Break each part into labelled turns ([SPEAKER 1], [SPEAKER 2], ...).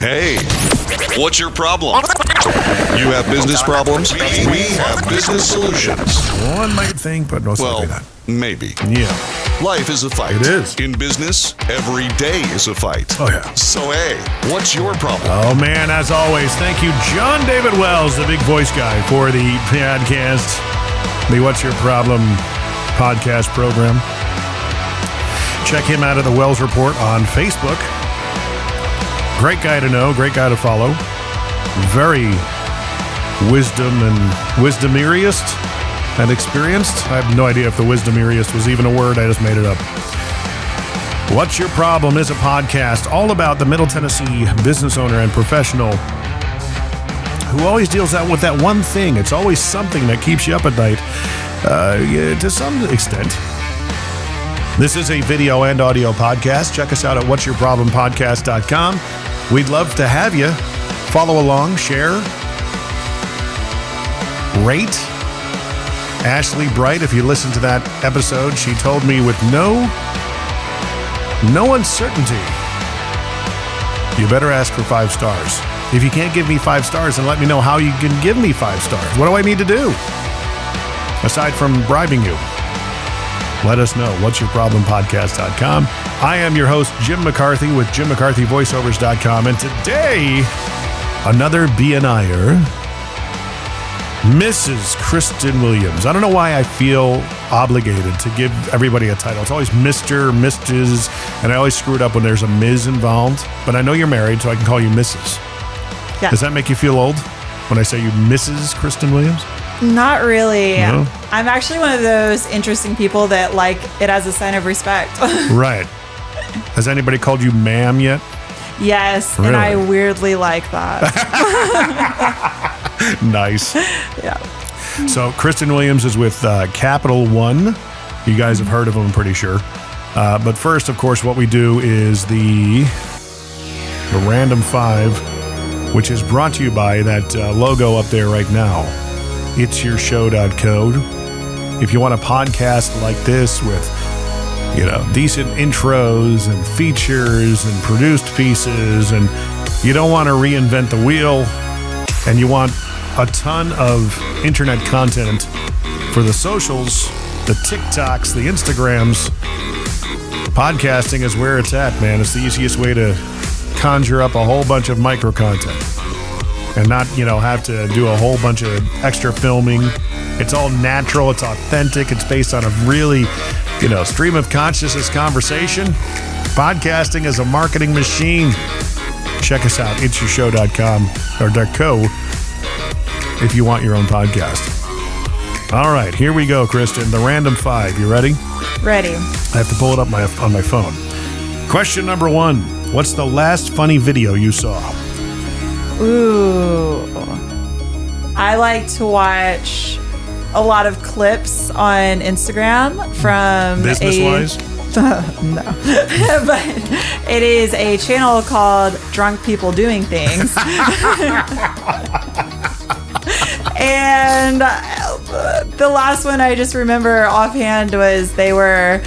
[SPEAKER 1] Hey, what's your problem? You have business problems? We have business solutions.
[SPEAKER 2] One might think, but most likely not.
[SPEAKER 1] Maybe.
[SPEAKER 2] Yeah.
[SPEAKER 1] Life is a fight.
[SPEAKER 2] It is.
[SPEAKER 1] In business, every day is a fight.
[SPEAKER 2] Oh, yeah.
[SPEAKER 1] So, hey, what's your problem?
[SPEAKER 2] Oh, man, as always, thank you, John David Wells, the big voice guy, for the podcast, the What's Your Problem podcast program. Check him out at the Wells Report on Facebook. Great guy to know, great guy to follow. Very wisdomeriest and experienced. I have no idea if the wisdomeriest was even a word. I just made it up. What's Your Problem is a podcast all about the Middle Tennessee business owner and professional who always deals out with that one thing. It's always something that keeps you up at night to some extent. This is a video and audio podcast. Check us out at whatsyourproblempodcast.com. We'd love to have you follow along, share, rate. Ashley Bright, if you listen to that episode, she told me with no uncertainty, you better ask for 5 stars. If you can't give me 5 stars, then let me know how you can give me 5 stars. What do I need to do? Aside from bribing you. Let us know. Whatsyourproblempodcast.com. I am your host, Jim McCarthy with JimMcCarthyVoiceovers.com. And today, another BNIer, Mrs. Kristen Williams. I don't know why I feel obligated to give everybody a title. It's always Mr., Mrs., and I always screw it up when there's a Ms. involved. But I know you're married, so I can call you Mrs.
[SPEAKER 3] Yeah.
[SPEAKER 2] Does that make you feel old when I say you Mrs. Kristen Williams?
[SPEAKER 3] Not really.
[SPEAKER 2] No?
[SPEAKER 3] I'm actually one of those interesting people that like it as a sign of respect.
[SPEAKER 2] Right. Has anybody called you ma'am yet?
[SPEAKER 3] Yes,
[SPEAKER 2] Really?
[SPEAKER 3] and I weirdly like that.
[SPEAKER 2] Nice.
[SPEAKER 3] Yeah.
[SPEAKER 2] So Kristen Williams is with Capital One. You guys have heard of them, I'm pretty sure. But first, of course, what we do is the Random 5, which is brought to you by that logo up there right now. It'syourshow.co. If you want a podcast like this with, decent intros and features and produced pieces, and you don't want to reinvent the wheel, and you want a ton of internet content for the socials, the TikToks, the Instagrams, podcasting is where it's at, man. It's the easiest way to conjure up a whole bunch of micro content and not, have to do a whole bunch of extra filming. It's all natural. It's authentic. It's based on a really, stream of consciousness conversation. Podcasting is a marketing machine. Check us out, it'syourshow.com or .co if you want your own podcast. All right, here we go, Kristen. The Random 5. You ready?
[SPEAKER 3] Ready.
[SPEAKER 2] I have to pull it up on my phone. Question number 1. What's the last funny video you saw?
[SPEAKER 3] Ooh. I like to watch a lot of clips on Instagram from
[SPEAKER 2] Business-wise?
[SPEAKER 3] No. But it is a channel called Drunk People Doing Things. And the last one I just remember offhand was they were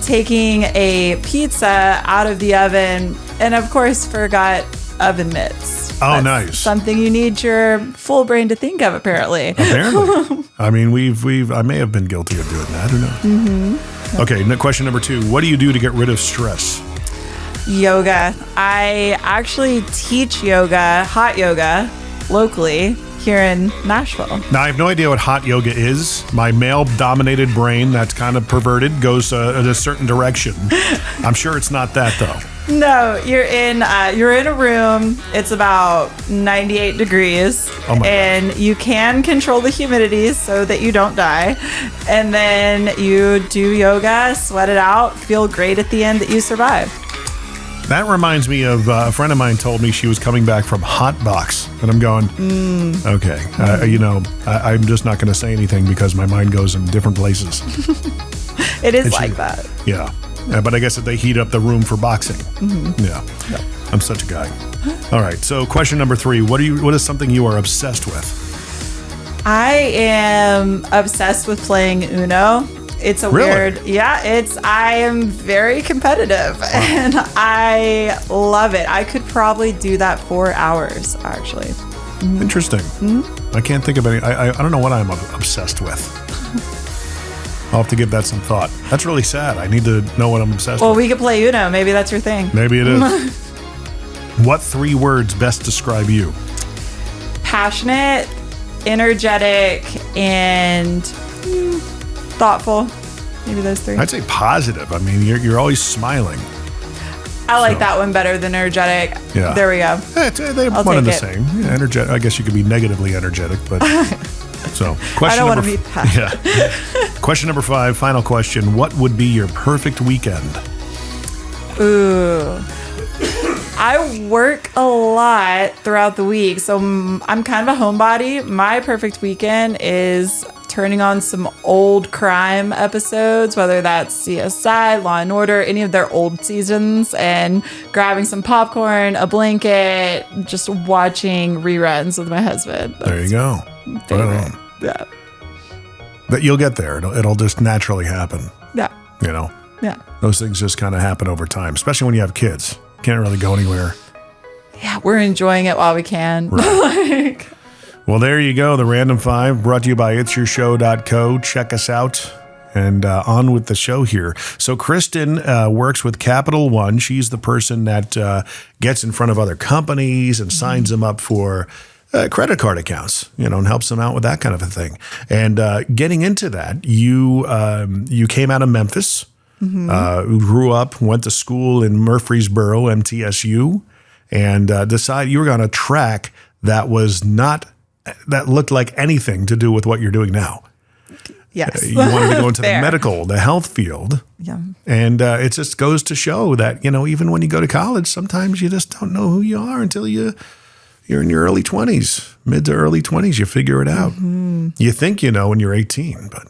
[SPEAKER 3] taking a pizza out of the oven and, of course, forgot oven mitts.
[SPEAKER 2] Oh,
[SPEAKER 3] That's
[SPEAKER 2] nice.
[SPEAKER 3] Something you need your full brain to think of, apparently.
[SPEAKER 2] Apparently. I mean, I may have been guilty of doing that. Who knows? Mm-hmm. Okay, question number 2. What do you do to get rid of stress?
[SPEAKER 3] Yoga. I actually teach yoga, hot yoga, locally here in Nashville.
[SPEAKER 2] Now, I have no idea what hot yoga is. My male-dominated brain, that's kind of perverted, goes in a certain direction. I'm sure it's not that, though.
[SPEAKER 3] No, you're in a room. It's about 98 degrees.
[SPEAKER 2] Oh my
[SPEAKER 3] and
[SPEAKER 2] God.
[SPEAKER 3] You can control the humidity so that you don't die. And then you do yoga, sweat it out, feel great at the end that you survived.
[SPEAKER 2] That reminds me of a friend of mine told me she was coming back from Hot Box. And I'm going, okay, I'm just not going to say anything because my mind goes in different places.
[SPEAKER 3] It is like that.
[SPEAKER 2] Yeah. But I guess that they heat up the room for boxing. Mm-hmm. Yeah. Yep. I'm such a guy. All right. So question number 3, what is something you are obsessed with?
[SPEAKER 3] I am obsessed with playing Uno. It's a
[SPEAKER 2] Really?
[SPEAKER 3] weird, I am very competitive and I love it. I could probably do that for hours, actually.
[SPEAKER 2] Interesting. I can't think of any. I don't know what I'm obsessed with. I'll have to give that some thought. That's really sad. I need to know what I'm obsessed
[SPEAKER 3] Well,
[SPEAKER 2] with.
[SPEAKER 3] we could play Uno. Maybe that's your thing.
[SPEAKER 2] Maybe it is. What 3 words best describe you?
[SPEAKER 3] Passionate, energetic, and thoughtful. Maybe those 3.
[SPEAKER 2] I'd say positive. I mean, you're always smiling.
[SPEAKER 3] I like that one better than energetic.
[SPEAKER 2] Yeah.
[SPEAKER 3] There we go.
[SPEAKER 2] They're
[SPEAKER 3] I'll
[SPEAKER 2] one and the
[SPEAKER 3] take it.
[SPEAKER 2] same. Yeah, energetic. I guess you could be negatively energetic, but so question
[SPEAKER 3] I don't want
[SPEAKER 2] number
[SPEAKER 3] to be passionate.
[SPEAKER 2] Yeah. Question number 5, final question. What would be your perfect weekend?
[SPEAKER 3] Ooh. I work a lot throughout the week, so I'm kind of a homebody. My perfect weekend is turning on some old crime episodes, whether that's CSI, Law and Order, any of their old seasons, and grabbing some popcorn, a blanket, just watching reruns with my husband.
[SPEAKER 2] There you go.
[SPEAKER 3] Favorite.
[SPEAKER 2] Right on.
[SPEAKER 3] Yeah.
[SPEAKER 2] But you'll get there. It'll just naturally happen.
[SPEAKER 3] Yeah.
[SPEAKER 2] You know,
[SPEAKER 3] Yeah.
[SPEAKER 2] those things just kind of happen over time, especially when you have kids. Can't really go anywhere.
[SPEAKER 3] Yeah, we're enjoying it while we can.
[SPEAKER 2] Right. Well, there you go. The Random 5 brought to you by it'syourshow.co. Check us out and on with the show here. So Kristen works with Capital One. She's the person that gets in front of other companies and signs them up for credit card accounts, and helps them out with that kind of a thing. And getting into that, you came out of Memphis, grew up, went to school in Murfreesboro, MTSU, and decided you were on a track that looked like anything to do with what you're doing now.
[SPEAKER 3] Yes.
[SPEAKER 2] You wanted to go into the
[SPEAKER 3] Fair.
[SPEAKER 2] the health field.
[SPEAKER 3] Yeah.
[SPEAKER 2] And it just goes to show that, even when you go to college, sometimes you just don't know who you are until you're in your early 20s, mid to early 20s, you figure it out. You think you know when you're 18, but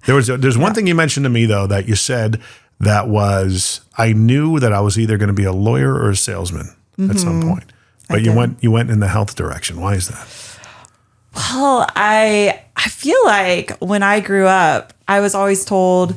[SPEAKER 2] there's one thing you mentioned to me, though, that you said that was, I knew that I was either going to be a lawyer or a salesman at some point. But you went in the health direction. Why is that?
[SPEAKER 3] Well, I feel like when I grew up, I was always told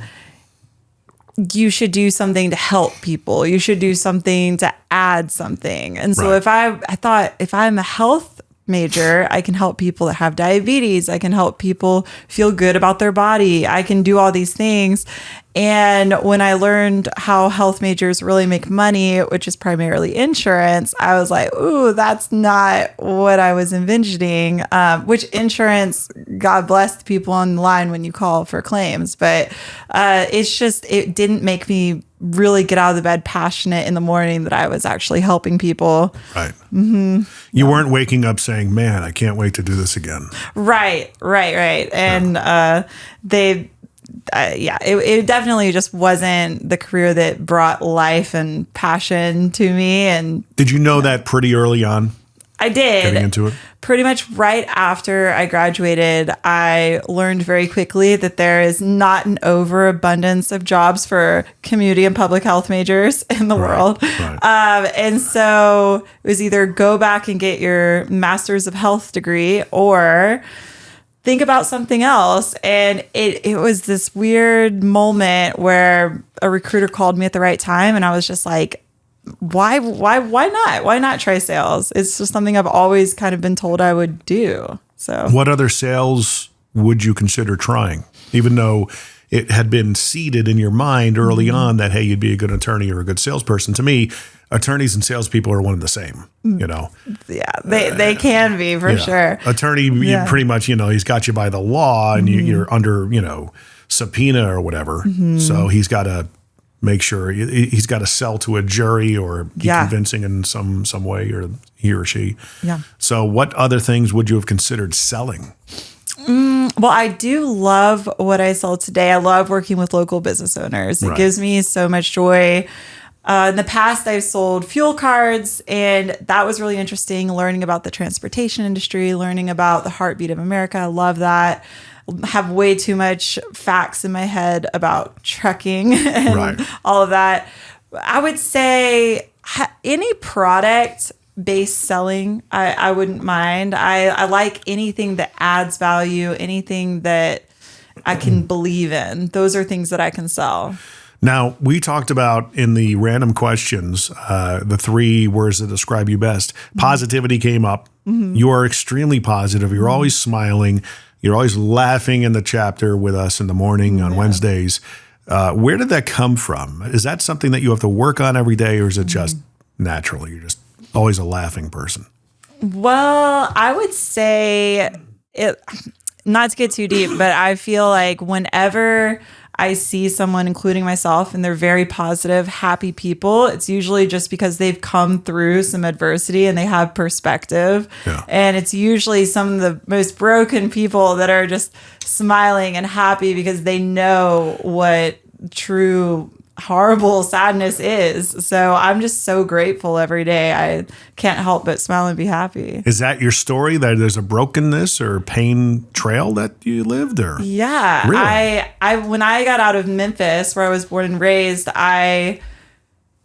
[SPEAKER 3] you should do something to help people. You should do something to add something. And so
[SPEAKER 2] Right.
[SPEAKER 3] I thought if I'm a health major, I can help people that have diabetes. I can help people feel good about their body. I can do all these things. And when I learned how health majors really make money, which is primarily insurance, I was like, ooh, that's not what I was envisioning. Which insurance, God bless the people on the line when you call for claims. But it didn't make me really get out of the bed passionate in the morning that I was actually helping people.
[SPEAKER 2] Right. You weren't waking up saying, man, I can't wait to do this again.
[SPEAKER 3] Right. And it definitely just wasn't the career that brought life and passion to me. And
[SPEAKER 2] Did you know that pretty early on,
[SPEAKER 3] I did.
[SPEAKER 2] getting into it?
[SPEAKER 3] Pretty much right after I graduated, I learned very quickly that there is not an overabundance of jobs for community and public health majors in the world.
[SPEAKER 2] Right.
[SPEAKER 3] And so it was either go back and get your master's of health degree or think about something else. And it was this weird moment where a recruiter called me at the right time. And I was just like, why not? Why not try sales? It's just something I've always kind of been told I would do. So
[SPEAKER 2] What other sales would you consider trying? Even though it had been seeded in your mind early on that, hey, you'd be a good attorney or a good salesperson. To me, attorneys and salespeople are one and the same,
[SPEAKER 3] yeah, they can be for sure.
[SPEAKER 2] Attorney, you pretty much, he's got you by the law and you're under, subpoena or whatever. So he's got to make sure he's got to sell to a jury or be convincing in some way, or he or she.
[SPEAKER 3] Yeah.
[SPEAKER 2] So what other things would you have considered selling?
[SPEAKER 3] Well, I do love what I sell today. I love working with local business owners. It gives me so much joy. In the past, I've sold fuel cards, and that was really interesting, learning about the transportation industry, learning about the heartbeat of America. I love that. Have way too much facts in my head about trucking and all of that. I would say any product-based selling, I wouldn't mind. I like anything that adds value, anything that I can believe in. Those are things that I can sell.
[SPEAKER 2] Now, we talked about in the random questions, the 3 words that describe you best. Positivity came up. You are extremely positive. You're always smiling. You're always laughing in the chapter with us in the morning on Wednesdays. Where did that come from? Is that something that you have to work on every day, or is it just naturally? You're just always a laughing person.
[SPEAKER 3] Well, I would say it, not to get too deep, but I feel like whenever I see someone, including myself, and they're very positive, happy people, it's usually just because they've come through some adversity and they have perspective.
[SPEAKER 2] Yeah.
[SPEAKER 3] And it's usually some of the most broken people that are just smiling and happy because they know what true horrible sadness is. So I'm just so grateful every day. I can't help but smile and be happy.
[SPEAKER 2] Is that your story, that there's a brokenness or pain trail that you lived, or?
[SPEAKER 3] Yeah.
[SPEAKER 2] Really?
[SPEAKER 3] I when I got out of Memphis, where I was born and raised, I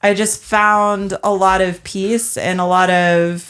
[SPEAKER 3] just found a lot of peace and a lot of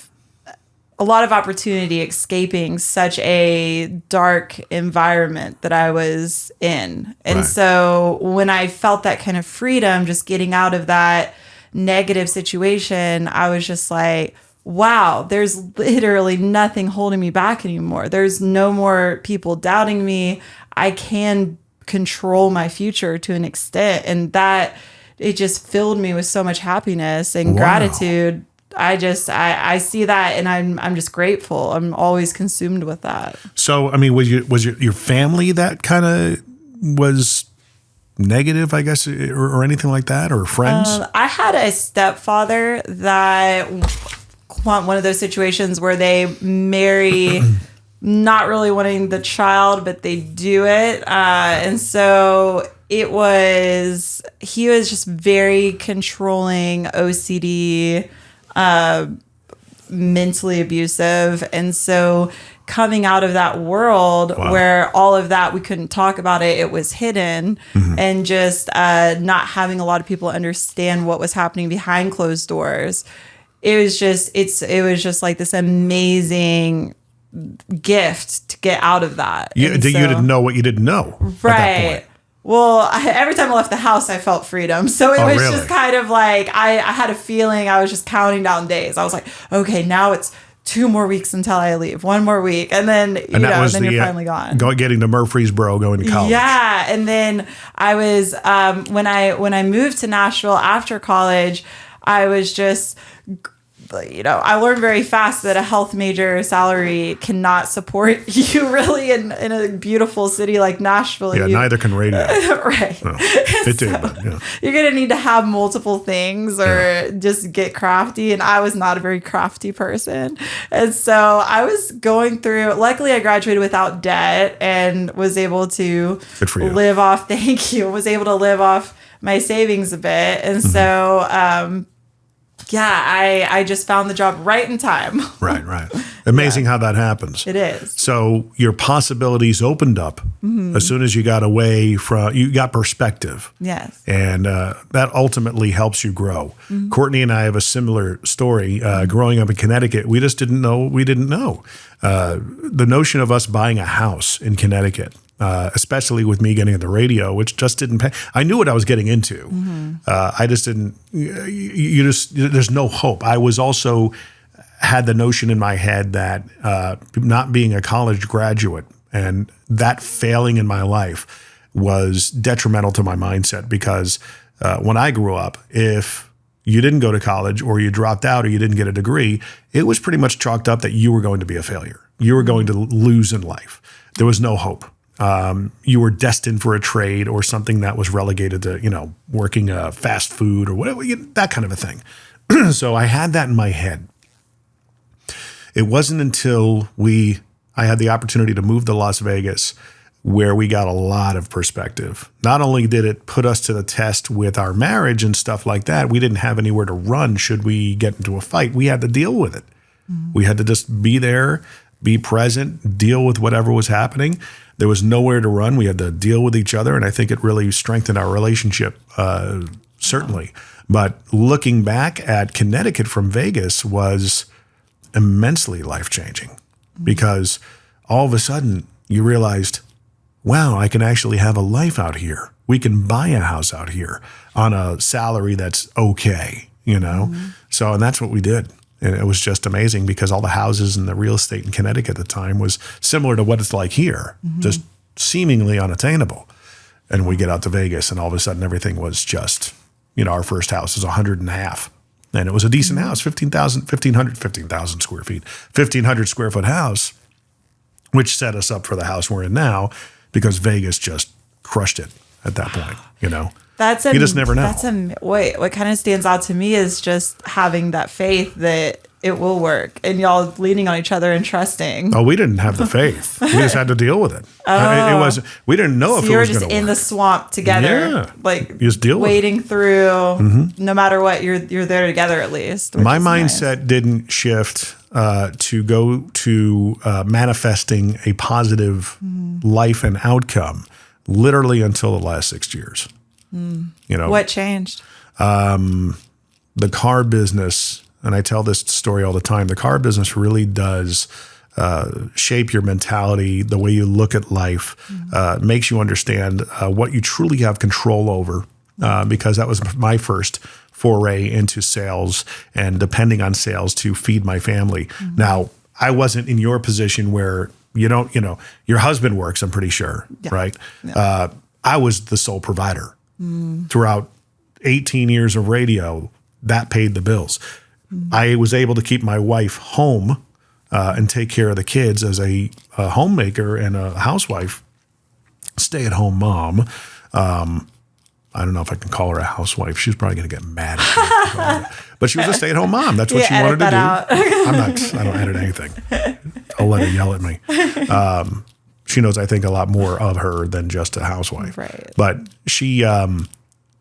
[SPEAKER 3] opportunity escaping such a dark environment that I was in. And
[SPEAKER 2] Right.
[SPEAKER 3] so when I felt that kind of freedom, just getting out of that negative situation, I was just like, wow, there's literally nothing holding me back anymore. There's no more people doubting me. I can control my future to an extent. And that, it just filled me with so much happiness and gratitude. I see that, and I'm just grateful. I'm always consumed with that.
[SPEAKER 2] So, I mean, was your family that kind of was negative, I guess, or anything like that, or friends?
[SPEAKER 3] I had a stepfather that one of those situations where they marry not really wanting the child, but they do it. And so he was just very controlling, OCD, mentally abusive. And so coming out of that world where all of that, we couldn't talk about it, it was hidden, and just not having a lot of people understand what was happening behind closed doors. It was just like this amazing gift to get out of that.
[SPEAKER 2] You didn't know what you didn't know.
[SPEAKER 3] Right.
[SPEAKER 2] At that point.
[SPEAKER 3] Well, every time I left the house, I felt freedom. So it was
[SPEAKER 2] really?
[SPEAKER 3] just kind of like, I had a feeling I was just counting down days. I was like, okay, now it's 2 more weeks until I leave, 1 more week. And then, then you're finally gone.
[SPEAKER 2] Getting to Murfreesboro, going to college.
[SPEAKER 3] Yeah. And then I was, when I moved to Nashville after college, I was just, I learned very fast that a health major salary cannot support you really in a beautiful city like Nashville.
[SPEAKER 2] Yeah, neither can radio.
[SPEAKER 3] Right.
[SPEAKER 2] No, it did, but yeah.
[SPEAKER 3] You're going to need to have multiple things or just get crafty. And I was not a very crafty person. And so I was going through, luckily I graduated without debt and was able to live off, was able to live off my savings a bit. And so, I just found the job right in time.
[SPEAKER 2] Right. Amazing how that happens.
[SPEAKER 3] It is.
[SPEAKER 2] So your possibilities opened up as soon as you got you got perspective.
[SPEAKER 3] Yes.
[SPEAKER 2] And that ultimately helps you grow. Courtney and I have a similar story. Growing up in Connecticut, we just didn't know. The notion of us buying a house in Connecticut, especially with me getting into radio, which just didn't pay. I knew what I was getting into. I just didn't, there's no hope. I was also had the notion in my head that not being a college graduate and that failing in my life was detrimental to my mindset, because when I grew up, if you didn't go to college or you dropped out or you didn't get a degree, it was pretty much chalked up that you were going to be a failure. You were going to lose in life. There was no hope. You were destined for a trade or something that was relegated to, working fast food or whatever, that kind of a thing. So I had that in my head. It wasn't until I had the opportunity to move to Las Vegas where we got a lot of perspective. Not only did it put us to the test with our marriage and stuff like that, we didn't have anywhere to run should we get into a fight. We had to deal with it. We had to just be there, be present, deal with whatever was happening. There was nowhere to run. We had to deal with each other, and I think it really strengthened our relationship, certainly. But looking back at Connecticut from Vegas was immensely life-changing, because all of a sudden you realized, wow, I can actually have a life out here. We can buy a house out here on a salary that's okay, you know? So, and that's what we did. And it was just amazing because all the houses and the real estate in Connecticut at the time was similar to what it's like here, just seemingly unattainable. And we get out to Vegas and all of a sudden everything was just, you know, our first house was 100.5. And it was a decent house, 15,000 square feet, 1,500 square foot house, which set us up for the house we're in now because Vegas just crushed it at that point, you know. You just never know.
[SPEAKER 3] What kind of stands out to me is just having that faith that it will work and y'all leaning on each other and trusting.
[SPEAKER 2] Oh, we didn't have the faith. We just had to deal with it. We didn't know if it was going to work.
[SPEAKER 3] You were just in the swamp together, like
[SPEAKER 2] you just deal
[SPEAKER 3] wading through. No matter what, you're there together at least.
[SPEAKER 2] My mindset didn't shift to go to manifesting a positive life and outcome literally until the last 6 years. You know,
[SPEAKER 3] what changed?
[SPEAKER 2] The car business, and I tell this story all the time, the car business really does shape your mentality, the way you look at life, makes you understand what you truly have control over, because that was my first foray into sales and depending on sales to feed my family. Now, I wasn't in your position where your husband works, I'm pretty sure, right? Yeah. I was the sole provider. Throughout 18 years of radio, that paid the bills. I was able to keep my wife home and take care of the kids as a homemaker and a housewife, stay-at-home mom. I don't know if I can call her a housewife. She's probably going to get mad at me. But she was a stay-at-home mom. That's what she wanted to do. I don't edit anything. I'll let her yell at me. She knows I think a lot more of her than just a housewife.
[SPEAKER 3] Right.
[SPEAKER 2] But she,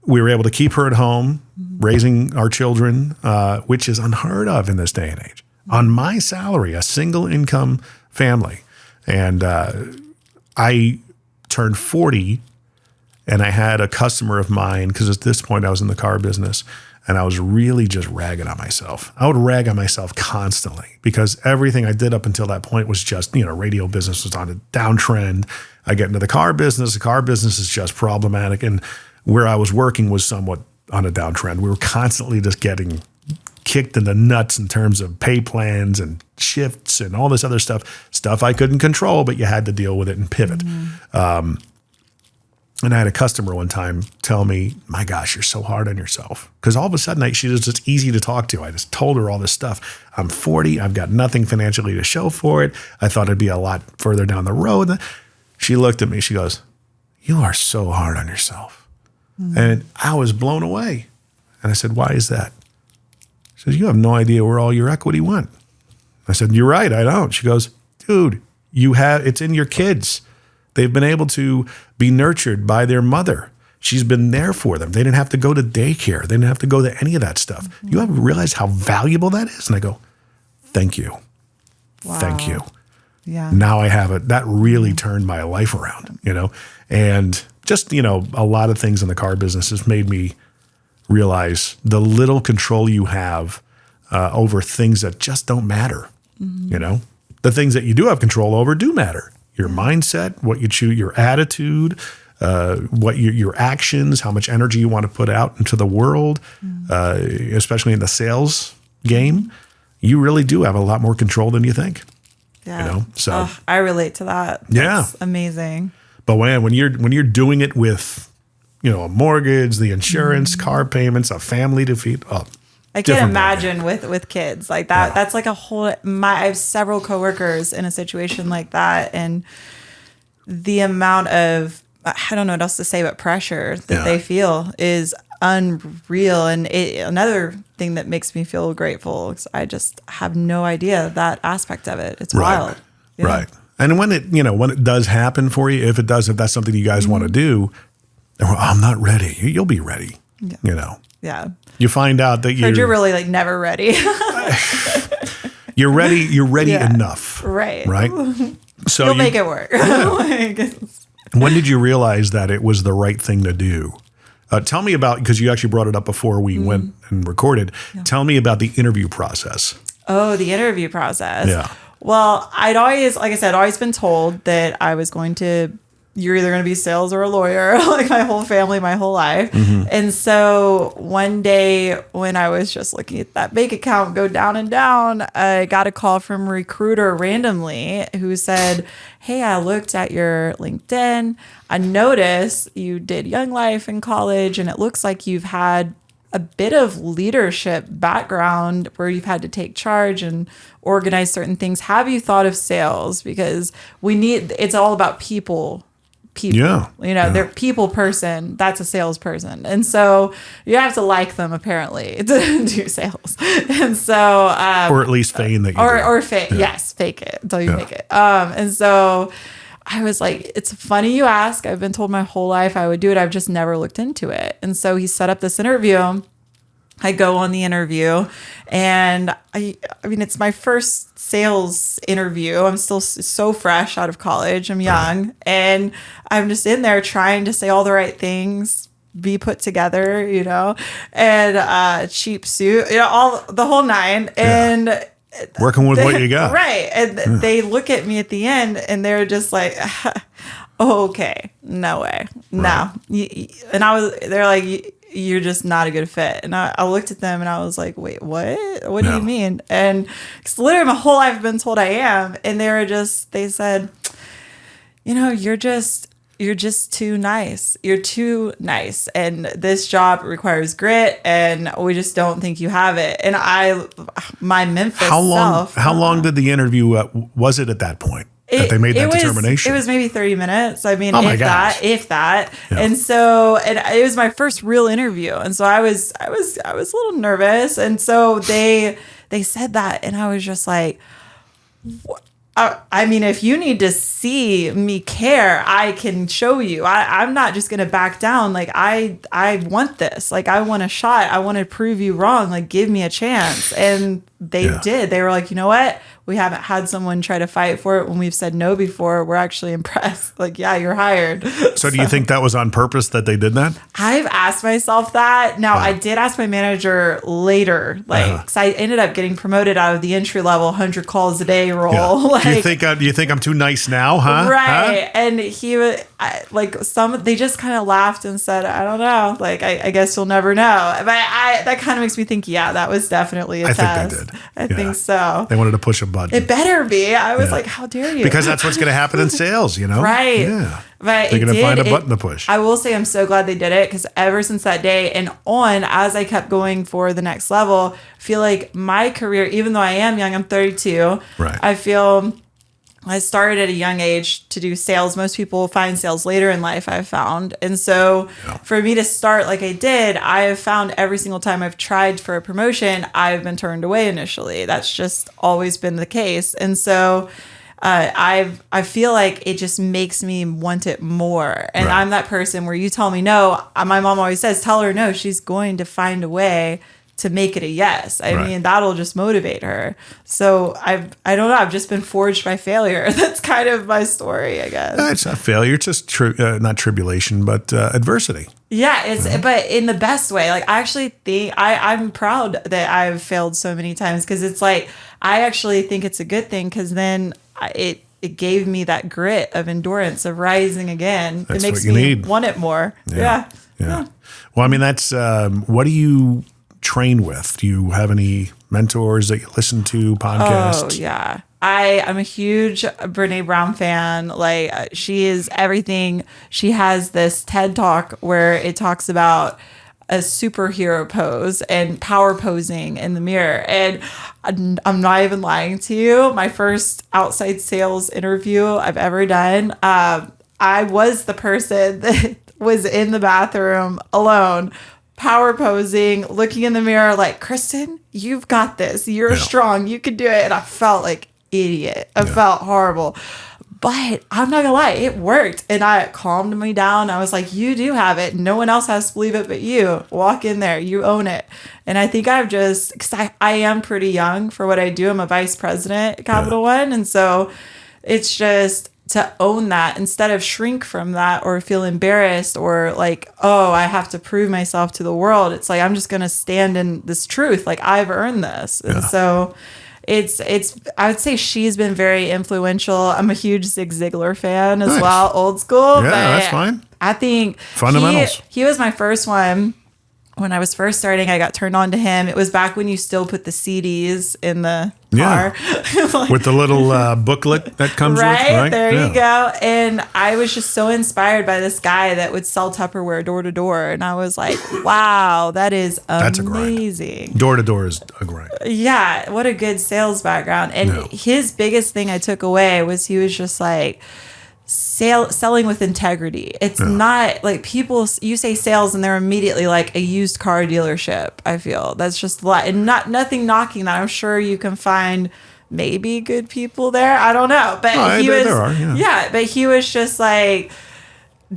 [SPEAKER 2] we were able to keep her at home, raising our children, which is unheard of in this day and age. On my salary, a single income family. And I turned 40 and I had a customer of mine, because at this point I was in the car business, and I was really just ragging on myself. I would rag on myself constantly because everything I did up until that point was just, radio business was on a downtrend. I get into the car business. The car business is just problematic. And where I was working was somewhat on a downtrend. We were constantly just getting kicked in the nuts in terms of pay plans and shifts and all this other stuff I couldn't control, but you had to deal with it and pivot. And I had a customer one time tell me, my gosh, you're so hard on yourself. Because all of a sudden, she was just easy to talk to. I just told her all this stuff. I'm 40. I've got nothing financially to show for it. I thought it'd be a lot further down the road. She looked at me. She goes, you are so hard on yourself. And I was blown away. And I said, why is that? She says, you have no idea where all your equity went. I said, you're right. I don't. She goes, dude, it's in your kids. They've been able to be nurtured by their mother. She's been there for them. They didn't have to go to daycare. They didn't have to go to any of that stuff. You haven't realized how valuable that is? And I go, thank you.
[SPEAKER 3] Wow.
[SPEAKER 2] Thank you.
[SPEAKER 3] Yeah.
[SPEAKER 2] Now I have it. That really turned my life around, and just, a lot of things in the car business has made me realize the little control you have over things that just don't matter. The things that you do have control over do matter. Your mindset, what you choose, your attitude, what your actions, how much energy you want to put out into the world, especially in the sales game, you really do have a lot more control than you think.
[SPEAKER 3] Yeah.
[SPEAKER 2] So
[SPEAKER 3] I relate to that. That's amazing.
[SPEAKER 2] But when you're doing it with, a mortgage, the insurance, car payments, a family to feed,
[SPEAKER 3] I can't imagine with kids like that. Yeah. That's like a whole. I have several coworkers in a situation like that, and the amount of I don't know what else to say, but pressure that they feel is unreal. And another thing that makes me feel grateful is I just have no idea that aspect of it. It's wild.
[SPEAKER 2] Yeah. Right. And when it does happen for you, if that's something you guys want to do, I'm not ready. You'll be ready. Yeah.
[SPEAKER 3] Yeah.
[SPEAKER 2] You find out that
[SPEAKER 3] you're really like never ready.
[SPEAKER 2] You're ready. You're ready enough.
[SPEAKER 3] Right.
[SPEAKER 2] Right. So
[SPEAKER 3] you'll make it work.
[SPEAKER 2] When did you realize that it was the right thing to do? Tell me about, because you actually brought it up before we went and recorded. Yeah. Tell me about the interview process.
[SPEAKER 3] Oh, the interview process.
[SPEAKER 2] Yeah.
[SPEAKER 3] Well, I'd always been told that I was going to you're either going to be sales or a lawyer, like my whole family, my whole life. And so one day when I was just looking at that bank account go down and down, I got a call from a recruiter randomly who said, hey, I looked at your LinkedIn. I noticed you did Young Life in college, and it looks like you've had a bit of leadership background where you've had to take charge and organize certain things. Have you thought of sales? Because it's all about people.
[SPEAKER 2] Yeah.
[SPEAKER 3] They're people person. That's a salesperson. And so you have to like them apparently to do sales. And so,
[SPEAKER 2] or at least feign that you
[SPEAKER 3] or fake. Yeah. Yes. Fake it until you make it. And so I was like, it's funny you ask. I've been told my whole life I would do it. I've just never looked into it. And so he set up this interview. I go on the interview, and I mean, it's my first sales interview. I'm still so fresh out of college. I'm young, and I'm just in there trying to say all the right things, be put together, and cheap suit, all the whole nine. And
[SPEAKER 2] working with what you got.
[SPEAKER 3] Right. And they look at me at the end, and they're just like, oh, okay, no way. Right. No. And they're like, you're just not a good fit. And I looked at them and I was like, wait, what? What do you mean? And cause literally my whole life I've been told I am. And they said, you're just too nice. You're too nice. And this job requires grit, and we just don't think you have it. And my Memphis
[SPEAKER 2] How long did the interview, was it at that point? That they made that determination?
[SPEAKER 3] It was maybe 30 minutes. I mean, if that.
[SPEAKER 2] Yeah.
[SPEAKER 3] And so, and it was my first real interview. And so I was a little nervous. And so they said that, and I was just like, I mean, if you need to see me care, I can show you. I'm not just going to back down. Like, I want this. Like, I want a shot. I want to prove you wrong. Like, give me a chance. And they did. They were like, you know what? We haven't had someone try to fight for it when we've said no before. We're actually impressed. Like, yeah, you're hired.
[SPEAKER 2] So do you think that was on purpose that they did that?
[SPEAKER 3] I've asked myself that. Now, I did ask my manager later, because I ended up getting promoted out of the entry level 100 calls a day role.
[SPEAKER 2] Yeah. Do you think I'm too nice now, huh?
[SPEAKER 3] Right.
[SPEAKER 2] Huh?
[SPEAKER 3] And he was they just kind of laughed and said, I don't know. Like, I guess you'll never know. But that kind of makes me think, yeah, that was definitely a test.
[SPEAKER 2] I think they did.
[SPEAKER 3] I think so.
[SPEAKER 2] They wanted to push a button.
[SPEAKER 3] It better be. I was like, how dare you?
[SPEAKER 2] Because that's what's going to happen in sales,
[SPEAKER 3] Right.
[SPEAKER 2] Yeah.
[SPEAKER 3] But
[SPEAKER 2] they're going to find a button to push.
[SPEAKER 3] I will say I'm so glad they did it, because ever since that day and on, as I kept going for the next level, I feel like my career, even though I am young, I'm 32.
[SPEAKER 2] Right.
[SPEAKER 3] I feel I started at a young age to do sales. Most people find sales later in life, I've found. And so for me to start like I did, I have found every single time I've tried for a promotion, I've been turned away initially. That's just always been the case. And so I feel like it just makes me want it more. And I'm that person where you tell me no, my mom always says, tell her no, she's going to find a way to make it a yes. I mean, that'll just motivate her. So I don't know. I've just been forged by failure. That's kind of my story, I guess.
[SPEAKER 2] It's not failure. It's just not tribulation, but adversity.
[SPEAKER 3] Yeah, but in the best way. Like, I actually think I'm proud that I've failed so many times, because it's like, I actually think it's a good thing, because then it gave me that grit of endurance of rising again.
[SPEAKER 2] That's
[SPEAKER 3] it makes
[SPEAKER 2] what you
[SPEAKER 3] me
[SPEAKER 2] need.
[SPEAKER 3] want it more. Yeah.
[SPEAKER 2] Well, I mean, that's what do you train with? Do you have any mentors that you listen to, podcasts?
[SPEAKER 3] Oh, yeah. I'm a huge Brene Brown fan. Like, she is everything. She has this TED Talk where it talks about a superhero pose and power posing in the mirror. And I'm not even lying to you. My first outside sales interview I've ever done, I was the person that was in the bathroom alone, power posing, looking in the mirror like, Kristen, you've got this. You're strong. You can do it. And I felt like idiot. I felt horrible. But I'm not gonna lie, it worked. And it calmed me down. I was like, you do have it. No one else has to believe it but you. Walk in there. You own it. And I think I've just, because I am pretty young for what I do. I'm a vice president at Capital One. And so it's just to own that instead of shrink from that or feel embarrassed or like, oh, I have to prove myself to the world. It's like, I'm just going to stand in this truth. Like, I've earned this. And so I would say she's been very influential. I'm a huge Zig Ziglar fan as
[SPEAKER 2] Nice.
[SPEAKER 3] well, old school.
[SPEAKER 2] Yeah,
[SPEAKER 3] but
[SPEAKER 2] that's fine.
[SPEAKER 3] I think
[SPEAKER 2] Fundamentals.
[SPEAKER 3] He was my first one. When I was first starting, I got turned on to him. It was back when you still put the CDs in the car.
[SPEAKER 2] Like, with the little booklet that comes with, right?
[SPEAKER 3] There you go. And I was just so inspired by this guy that would sell Tupperware door to door. And I was like, wow, that is amazing.
[SPEAKER 2] Door to door is a grind.
[SPEAKER 3] Yeah, what a good sales background. And his biggest thing I took away was he was just like, selling with integrity. It's not like people, you say sales and they're immediately like a used car dealership. I feel that's just a lot, and nothing knocking that. I'm sure you can find maybe good people there. I don't know, but but he was just like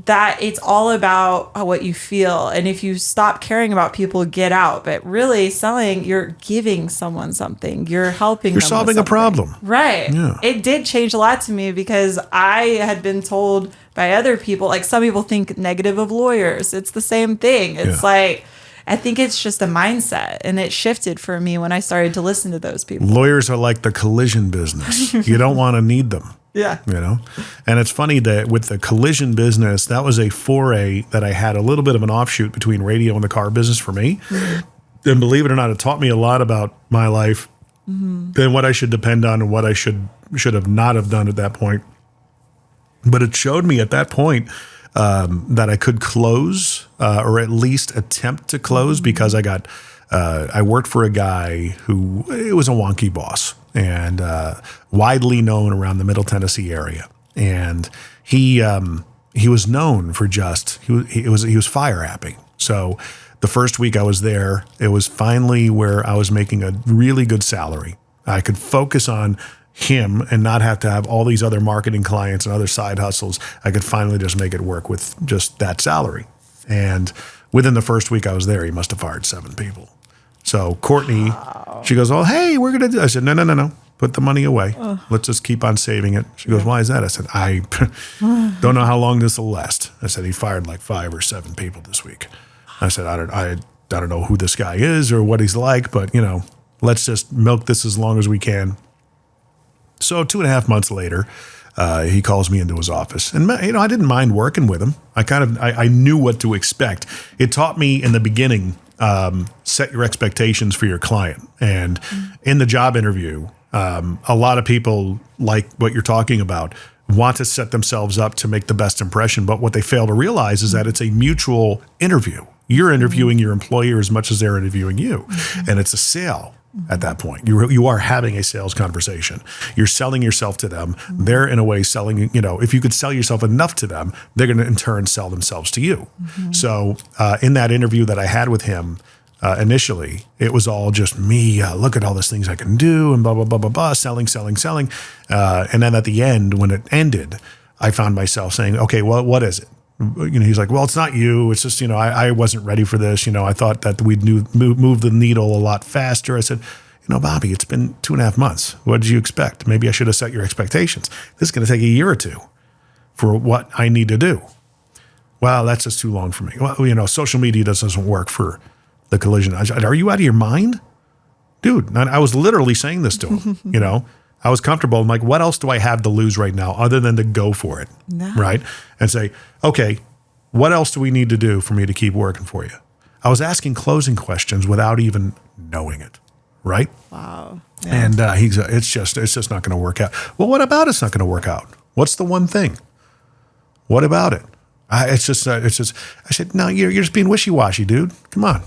[SPEAKER 3] that. It's all about what you feel, and if you stop caring about people, get out. But really, selling, you're giving someone something. You're helping.
[SPEAKER 2] You're
[SPEAKER 3] them
[SPEAKER 2] solving
[SPEAKER 3] with
[SPEAKER 2] a problem,
[SPEAKER 3] right?
[SPEAKER 2] Yeah.
[SPEAKER 3] It did change a lot to me because I had been told by other people, like some people think negative of lawyers. It's the same thing. It's like, I think it's just a mindset, and it shifted for me when I started to listen to those people.
[SPEAKER 2] Lawyers are like the collision business. You don't want to need them.
[SPEAKER 3] Yeah.
[SPEAKER 2] You know, and it's funny that with the collision business, that was a foray that I had a little bit of an offshoot between radio and the car business for me. Mm-hmm. And believe it or not, it taught me a lot about my life and what I should depend on and what I should have not have done at that point. But it showed me at that point that I could close or at least attempt to close because I worked for a guy who, it was a wonky boss and widely known around the Middle Tennessee area. And he was known for he was fire apping. So the first week I was there, it was finally where I was making a really good salary. I could focus on him and not have to have all these other marketing clients and other side hustles. I could finally just make it work with just that salary. And within the first week I was there, he must have fired 7 people. So Courtney, she goes, "Oh, hey, we're going to do." I said, no. Put the money away. Let's just keep on saving it. She goes, "Why is that?" I said, "I don't know how long this will last." I said, "He fired like 5 or 7 people this week." I said, I don't know who this guy is or what he's like, but let's just milk this as long as we can. So 2.5 months later, he calls me into his office, and I didn't mind working with him. I knew what to expect. It taught me in the beginning, set your expectations for your client. And in the job interview, a lot of people, like what you're talking about, want to set themselves up to make the best impression. But what they fail to realize is that it's a mutual interview. You're interviewing your employer as much as they're interviewing you. And it's a sale at that point. You are having a sales conversation. You're selling yourself to them. They're in a way selling, if you could sell yourself enough to them, they're going to in turn sell themselves to you. So in that interview that I had with him, initially, it was all just me, look at all these things I can do and blah, blah, blah, blah, blah, selling. And then at the end, when it ended, I found myself saying, "Okay, well, what is it?" He's like, "Well, it's not you. It's just, I wasn't ready for this. I thought that we'd move the needle a lot faster." I said, "Bobby, it's been 2.5 months. What did you expect? Maybe I should have set your expectations. This is going to take a year or 2 for what I need to do." "Well, that's just too long for me." "Well, social media doesn't work for the collision." I said, "Are you out of your mind?" Dude, I was literally saying this to him, I was comfortable. I'm like, what else do I have to lose right now other than to go for it? No. Right? And say, "Okay, what else do we need to do for me to keep working for you?" I was asking closing questions without even knowing it. Right?
[SPEAKER 3] Wow.
[SPEAKER 2] Yeah. And it's just not going to work out. "Well, what about it's not going to work out? What's the one thing? What about it?" I said, "No, you're just being wishy-washy, dude. Come on.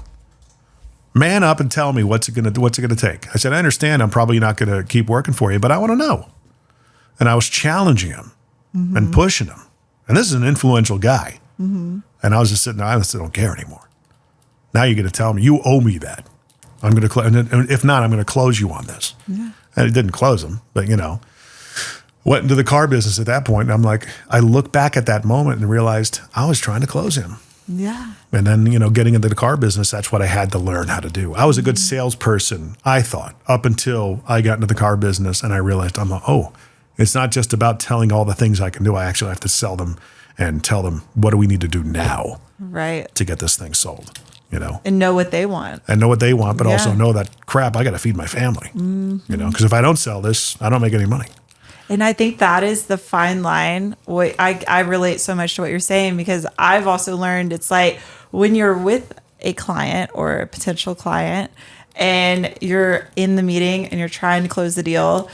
[SPEAKER 2] Man up and tell me what's it gonna take." I said, "I understand I'm probably not gonna keep working for you, but I want to know." And I was challenging him and pushing him. And this is an influential guy. And I was just sitting there, I just don't care anymore. Now you're gonna tell me you owe me that. I'm gonna and if not, I'm gonna close you on this. Yeah. And it didn't close him, but went into the car business at that point. And I'm like, I look back at that moment and realized I was trying to close him.
[SPEAKER 3] Yeah.
[SPEAKER 2] And then, getting into the car business, that's what I had to learn how to do. I was a good salesperson, I thought, up until I got into the car business and I realized, it's not just about telling all the things I can do. I actually have to sell them and tell them, what do we need to do now
[SPEAKER 3] to get
[SPEAKER 2] this thing sold?
[SPEAKER 3] And know what they want.
[SPEAKER 2] But also know that crap, I got to feed my family, because if I don't sell this, I don't make any money.
[SPEAKER 3] And I think that is the fine line. I relate so much to what you're saying, because I've also learned it's like when you're with a client or a potential client and you're in the meeting and you're trying to close the deal,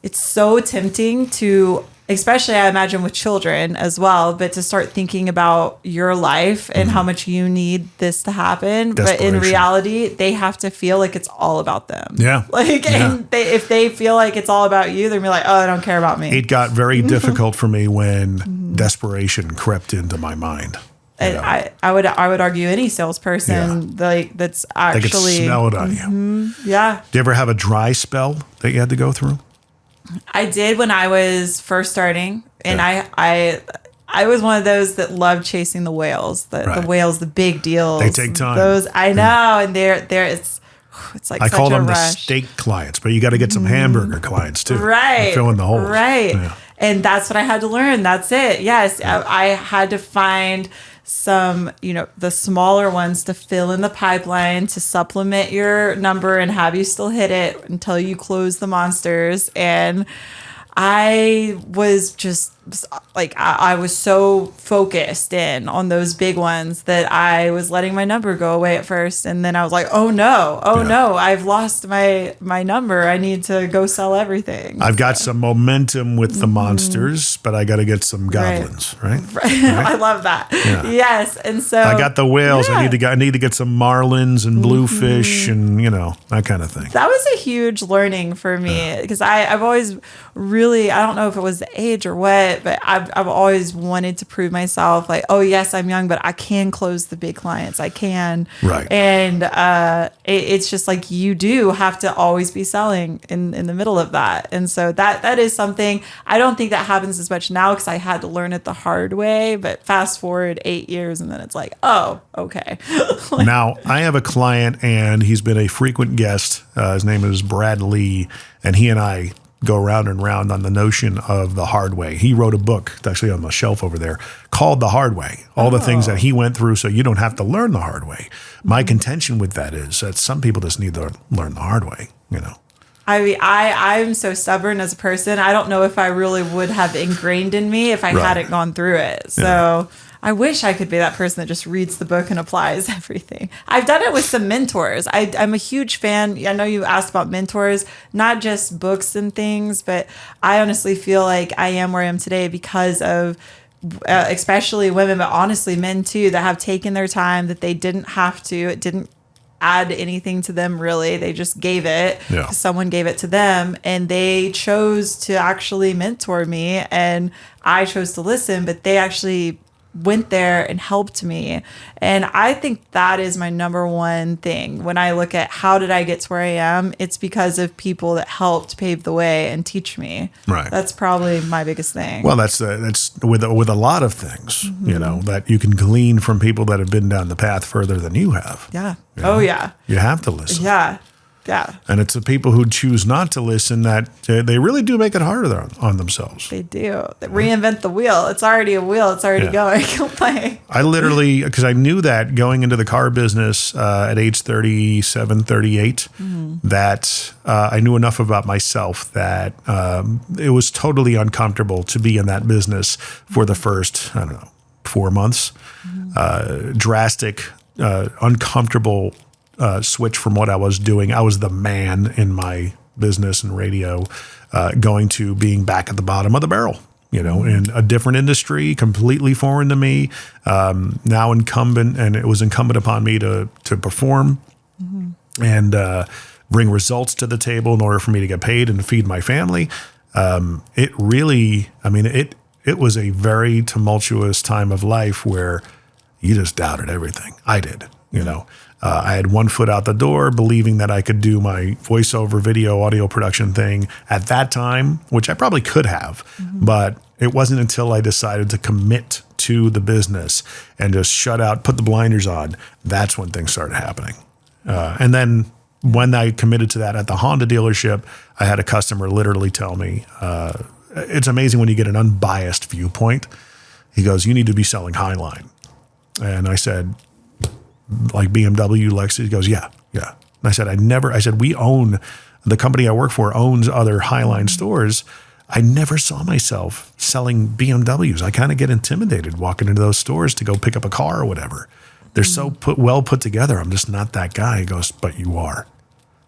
[SPEAKER 3] it's so tempting to, especially I imagine with children as well, but to start thinking about your life and how much you need this to happen. But in reality, they have to feel like it's all about them.
[SPEAKER 2] Yeah.
[SPEAKER 3] And if they feel like it's all about you, they're gonna be like, oh, I don't care about me.
[SPEAKER 2] It got very difficult for me when desperation crept into my mind.
[SPEAKER 3] And I would argue any salesperson that's actually
[SPEAKER 2] they could smell it on you.
[SPEAKER 3] Yeah.
[SPEAKER 2] Do you ever have a dry spell that you had to go through?
[SPEAKER 3] I did when I was first starting, and I was one of those that loved chasing the whales. The whales, the big deals.
[SPEAKER 2] They take time.
[SPEAKER 3] Those I know, and it's like
[SPEAKER 2] I
[SPEAKER 3] such
[SPEAKER 2] call
[SPEAKER 3] a
[SPEAKER 2] them
[SPEAKER 3] rush.
[SPEAKER 2] the steak clients, but you got to get some hamburger clients too.
[SPEAKER 3] Right.
[SPEAKER 2] Fill in the holes.
[SPEAKER 3] Right.
[SPEAKER 2] Yeah.
[SPEAKER 3] And that's what I had to learn. That's it. Yes. I had to find some, the smaller ones to fill in the pipeline, to supplement your number and have you still hit it until you close the monsters. And I was just like, I was so focused in on those big ones that I was letting my number go away at first. And then I was like, oh no, I've lost my number. I need to go sell everything.
[SPEAKER 2] I've got some momentum with the monsters, but I got to get some goblins, right?
[SPEAKER 3] I love that. Yeah. Yes. And so
[SPEAKER 2] I got the whales. I need to get some marlins and bluefish and, that kind of thing.
[SPEAKER 3] That was a huge learning for me, because I've always really, I don't know if it was the age or what, but I've always wanted to prove myself like, oh yes, I'm young, but I can close the big clients. I can.
[SPEAKER 2] Right.
[SPEAKER 3] And it's just like, you do have to always be selling in the middle of that. And so that is something, I don't think that happens as much now because I had to learn it the hard way, but fast forward 8 years and then it's like, oh, okay.
[SPEAKER 2] Now I have a client and he's been a frequent guest. His name is Brad Lee, and he and I go round and round on the notion of the hard way. He wrote a book, it's actually on the shelf over there, called The Hard Way. All the things that he went through so you don't have to learn the hard way. My contention with that is that some people just need to learn the hard way,
[SPEAKER 3] I mean, I'm so stubborn as a person. I don't know if I really would have ingrained in me if I hadn't gone through it. So I wish I could be that person that just reads the book and applies everything. I've done it with some mentors. I'm a huge fan. I know you asked about mentors, not just books and things, but I honestly feel like I am where I am today because of especially women, but honestly men too, that have taken their time, that they didn't have to. It didn't add anything to them really. They just gave it. Yeah. Someone gave it to them and they chose to actually mentor me, and I chose to listen, but they actually went there and helped me. And I think that is my number one thing. When I look at how did I get to where I am, it's because of people that helped pave the way and teach me. Right. That's probably my biggest thing.
[SPEAKER 2] Well, that's with a lot of things, that you can glean from people that have been down the path further than you have.
[SPEAKER 3] Yeah. Oh, yeah.
[SPEAKER 2] You have to listen.
[SPEAKER 3] Yeah. Yeah.
[SPEAKER 2] And it's the people who choose not to listen that they really do make it harder on themselves.
[SPEAKER 3] They do. They reinvent the wheel. It's already a wheel. It's already going.
[SPEAKER 2] I literally, because I knew that going into the car business at age 37, 38, that I knew enough about myself that it was totally uncomfortable to be in that business for the first, 4 months. Drastic, uncomfortable switch from what I was doing. I was the man in my business and radio, going to being back at the bottom of the barrel, in a different industry, completely foreign to me, now incumbent, and it was incumbent upon me to perform and bring results to the table in order for me to get paid and feed my family. It really, it was a very tumultuous time of life where you just doubted everything. I did, I had one foot out the door, believing that I could do my voiceover video audio production thing at that time, which I probably could have, but it wasn't until I decided to commit to the business and just shut out, put the blinders on, that's when things started happening. And then when I committed to that at the Honda dealership, I had a customer literally tell me, it's amazing when you get an unbiased viewpoint. He goes, you need to be selling Highline. And I said, like BMW, Lexus? He goes, yeah. And I said, we own, the company I work for owns other Highline stores. I never saw myself selling BMWs. I kind of get intimidated walking into those stores to go pick up a car or whatever. They're so well put together. I'm just not that guy. He goes, but you are.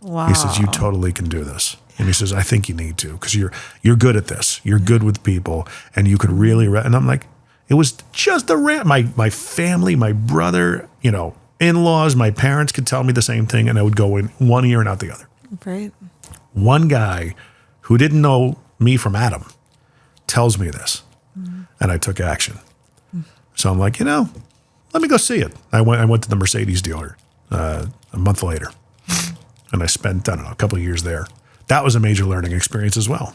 [SPEAKER 3] Wow.
[SPEAKER 2] He says, you totally can do this. And he says, I think you need to, because you're good at this. You're good with people, and you could really. And I'm like, it was just my family, my brother, in-laws, my parents could tell me the same thing, and I would go in one ear and out the other.
[SPEAKER 3] Right.
[SPEAKER 2] One guy who didn't know me from Adam tells me this, and I took action. So I'm like, let me go see it. I went to the Mercedes dealer a month later, and I spent, I don't know, a couple of years there. That was a major learning experience as well.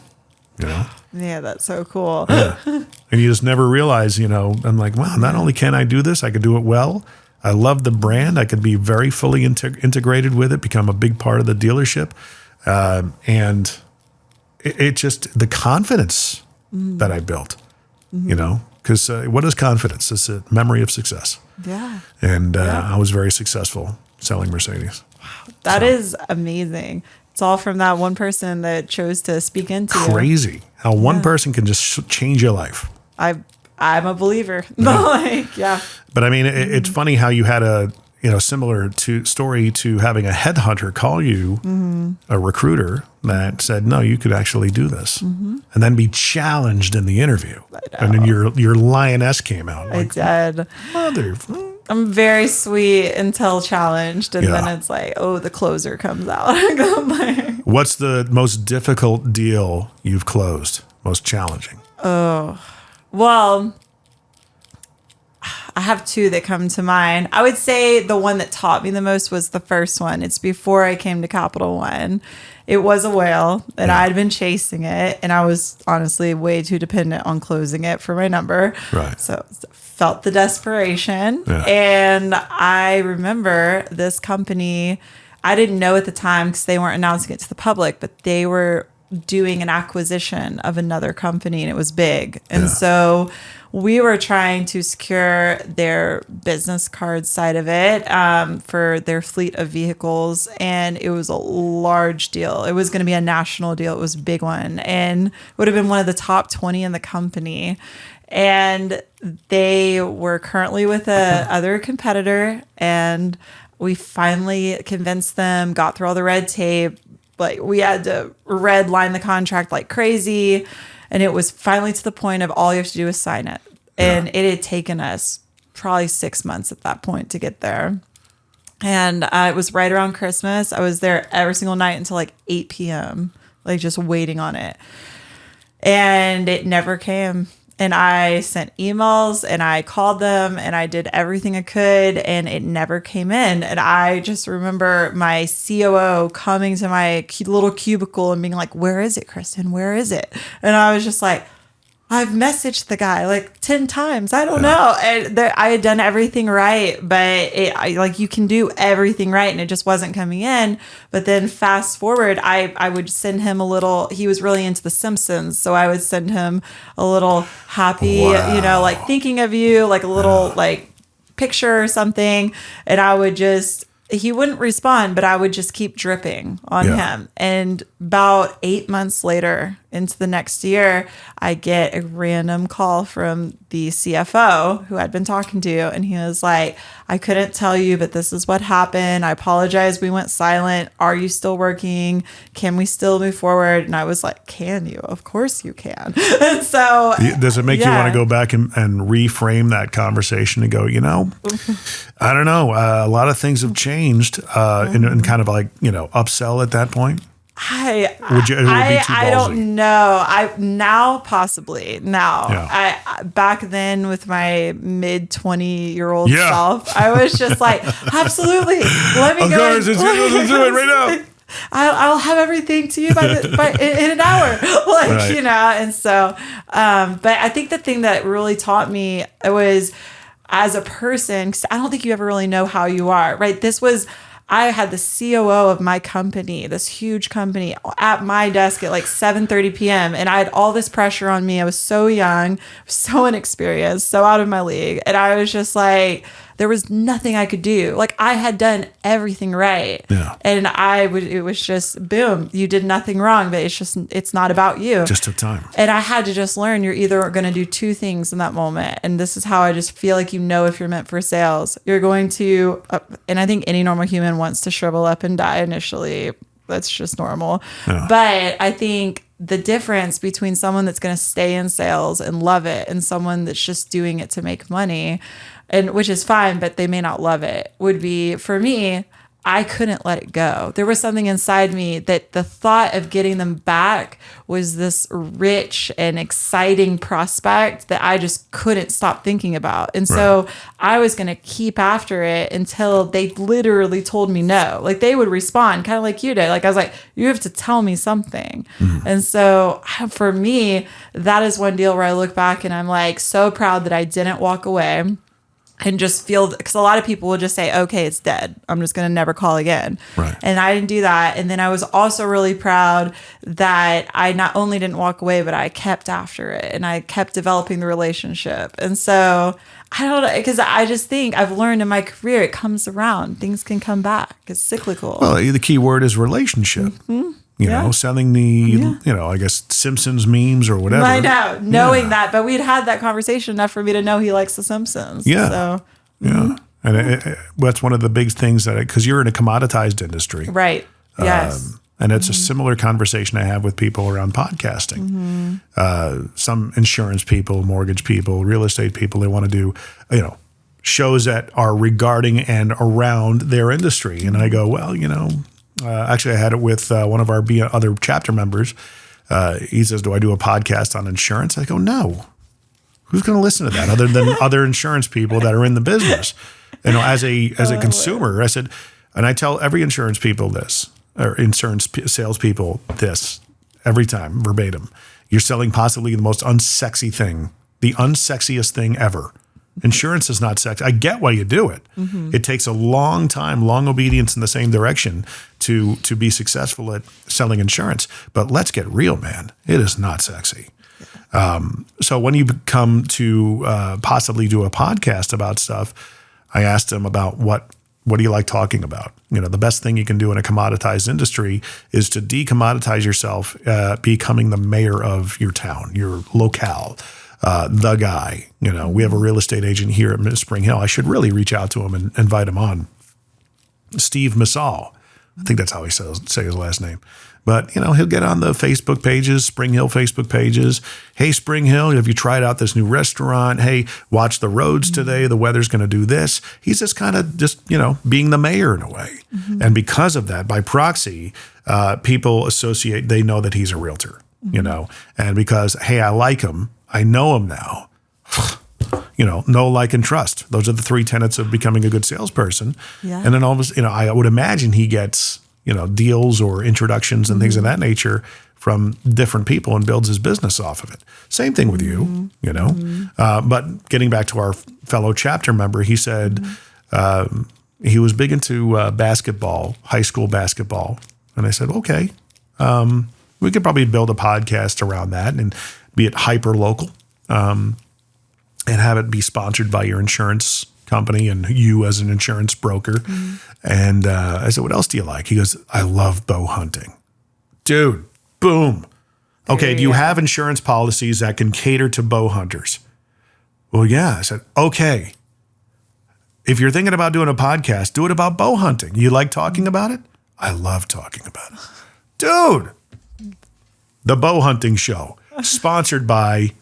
[SPEAKER 3] Yeah, that's so cool.
[SPEAKER 2] Yeah. And you just never realize, I'm like, wow, not only can I do this, I can do it well. I love the brand. I could be very fully integrated with it, become a big part of the dealership. And it just, the confidence that I built, because what is confidence? It's a memory of success.
[SPEAKER 3] Yeah.
[SPEAKER 2] And I was very successful selling Mercedes.
[SPEAKER 3] Wow. That is amazing. It's all from that one person that chose to speak into you.
[SPEAKER 2] Crazy how one person can just change your life. I'm
[SPEAKER 3] a believer.
[SPEAKER 2] Yeah. But I mean, it's funny how you had a similar story to having a headhunter call you, a recruiter that said, no, you could actually do this, and then be challenged in the interview, and then your lioness came out. Like,
[SPEAKER 3] I did.
[SPEAKER 2] Mother.
[SPEAKER 3] I'm very sweet until challenged, and then it's like, oh, the closer comes out.
[SPEAKER 2] What's the most difficult deal you've closed? Most challenging?
[SPEAKER 3] Oh, well, I have two that come to mind. I would say the one that taught me the most was the first one. It's before I came to Capital One. It was a whale, and I'd been chasing it, and I was honestly way too dependent on closing it for my number.
[SPEAKER 2] Right.
[SPEAKER 3] So felt the desperation. Yeah. And I remember this company, I didn't know at the time because they weren't announcing it to the public, but they were doing an acquisition of another company, and it was big. And so we were trying to secure their business card side of it for their fleet of vehicles. And it was a large deal. It was going to be a national deal. It was a big one, and would have been one of the top 20 in the company. And they were currently with a other competitor, and we finally convinced them, got through all the red tape. Like, we had to red line the contract like crazy. And it was finally to the point of all you have to do is sign it. And it had taken us probably 6 months at that point to get there. And it was right around Christmas. I was there every single night until like 8 p.m., like just waiting on it. And it never came. And I sent emails, and I called them, and I did everything I could, and it never came in. And I just remember my COO coming to my little cubicle and being like, "Where is it, Kristen? Where is it?" And I was just like, I've messaged the guy like 10 times. I don't know. And I had done everything right, but you can do everything right, and it just wasn't coming in. But then fast forward, I would send him a little, he was really into The Simpsons. So I would send him a little happy, like thinking of you, like a little like picture or something. And I would he wouldn't respond, but I would just keep dripping on him. And about 8 months later, into the next year, I get a random call from the CFO who I'd been talking to. And he was like, "I couldn't tell you, but this is what happened. I apologize. We went silent. Are you still working? Can we still move forward?" And I was like, "Can you? Of course you can." And so
[SPEAKER 2] does it make you want to go back and reframe that conversation and go, I don't know. A lot of things have changed and kind of like, upsell at that point?
[SPEAKER 3] I
[SPEAKER 2] I
[SPEAKER 3] don't know. Possibly now. Yeah. I back then with my mid 20-year-old self, I was just like, absolutely. Let me go.
[SPEAKER 2] Let's do it right now.
[SPEAKER 3] I'll have everything to you in an hour, And so, but I think the thing that really taught me was as a person, because I don't think you ever really know how you are, right? I had the COO of my company, this huge company, at my desk at like 7:30 p.m. And I had all this pressure on me. I was so young, so inexperienced, so out of my league. And I was just like, there was nothing I could do. Like I had done everything right.
[SPEAKER 2] Yeah.
[SPEAKER 3] And it was just, boom, you did nothing wrong, but it's not about you.
[SPEAKER 2] It just took time.
[SPEAKER 3] And I had to just learn you're either going to do two things in that moment. And this is how I just feel like if you're meant for sales. You're going to, and I think any normal human wants to shrivel up and die initially. That's just normal. Yeah. But I think the difference between someone that's going to stay in sales and love it and someone that's just doing it to make money, and which is fine, but they may not love it, would be, for me, I couldn't let it go. There was something inside me that the thought of getting them back was this rich and exciting prospect that I just couldn't stop thinking about. And so I was going to keep after it until they literally told me no. Like they would respond kind of like you did. Like I was like, you have to tell me something. Mm-hmm. And so for me, that is one deal where I look back and I'm like so proud that I didn't walk away. And just feel, because a lot of people will just say, okay, it's dead. I'm just going to never call again.
[SPEAKER 2] Right.
[SPEAKER 3] And I didn't do that. And then I was also really proud that I not only didn't walk away, but I kept after it and I kept developing the relationship. And so I don't know, because I just think I've learned in my career, it comes around. Things can come back. It's cyclical.
[SPEAKER 2] Well, the key word is relationship. Mm-hmm. You know, selling I guess Simpsons memes or whatever.
[SPEAKER 3] I know, knowing that, but we'd had that conversation enough for me to know he likes The Simpsons.
[SPEAKER 2] Yeah.
[SPEAKER 3] So,
[SPEAKER 2] yeah. And that's one of the big things because you're in a commoditized industry.
[SPEAKER 3] Right. Yes.
[SPEAKER 2] And it's a similar conversation I have with people around podcasting. Mm-hmm. Some insurance people, mortgage people, real estate people, they want to do, shows that are regarding and around their industry. And I go, well, actually, I had it with one of our other chapter members. He says, do I do a podcast on insurance? I go, no. Who's going to listen to that other than other insurance people that are in the business? As a consumer, I said, and I tell every insurance people this, or insurance salespeople this every time, verbatim. You're selling possibly the most unsexy thing, the unsexiest thing ever. Insurance is not sexy. I get why you do it. Mm-hmm. It takes a long time, long obedience in the same direction to be successful at selling insurance. But let's get real, man. It is not sexy. So when you come to possibly do a podcast about stuff, I asked them about what do you like talking about? The best thing you can do in a commoditized industry is to decommoditize yourself, becoming the mayor of your town, your locale. The guy, we have a real estate agent here at Spring Hill. I should really reach out to him and invite him on. Steve Massal. I think that's how he say his last name. But, he'll get on the Facebook pages, Spring Hill Facebook pages. Hey, Spring Hill, have you tried out this new restaurant? Hey, watch the roads today. The weather's going to do this. He's just kind of being the mayor in a way. Mm-hmm. And because of that, by proxy, people associate, they know that he's a realtor, and because, hey, I like him. I know him now. Know, like, and trust. Those are the three tenets of becoming a good salesperson. Yeah. And then almost, I would imagine he gets, deals or introductions and things of that nature from different people and builds his business off of it. Same thing with you, But getting back to our fellow chapter member, he said he was big into basketball, high school basketball. And I said, okay, we could probably build a podcast around that and be it hyper local, and have it be sponsored by your insurance company and you as an insurance broker. Mm-hmm. And I said, what else do you like? He goes, I love bow hunting. Dude, boom. Okay, do you have insurance policies that can cater to bow hunters? Well, yeah. I said, okay. If you're thinking about doing a podcast, do it about bow hunting. You like talking about it? I love talking about it. Dude, the bow hunting show. Sponsored by,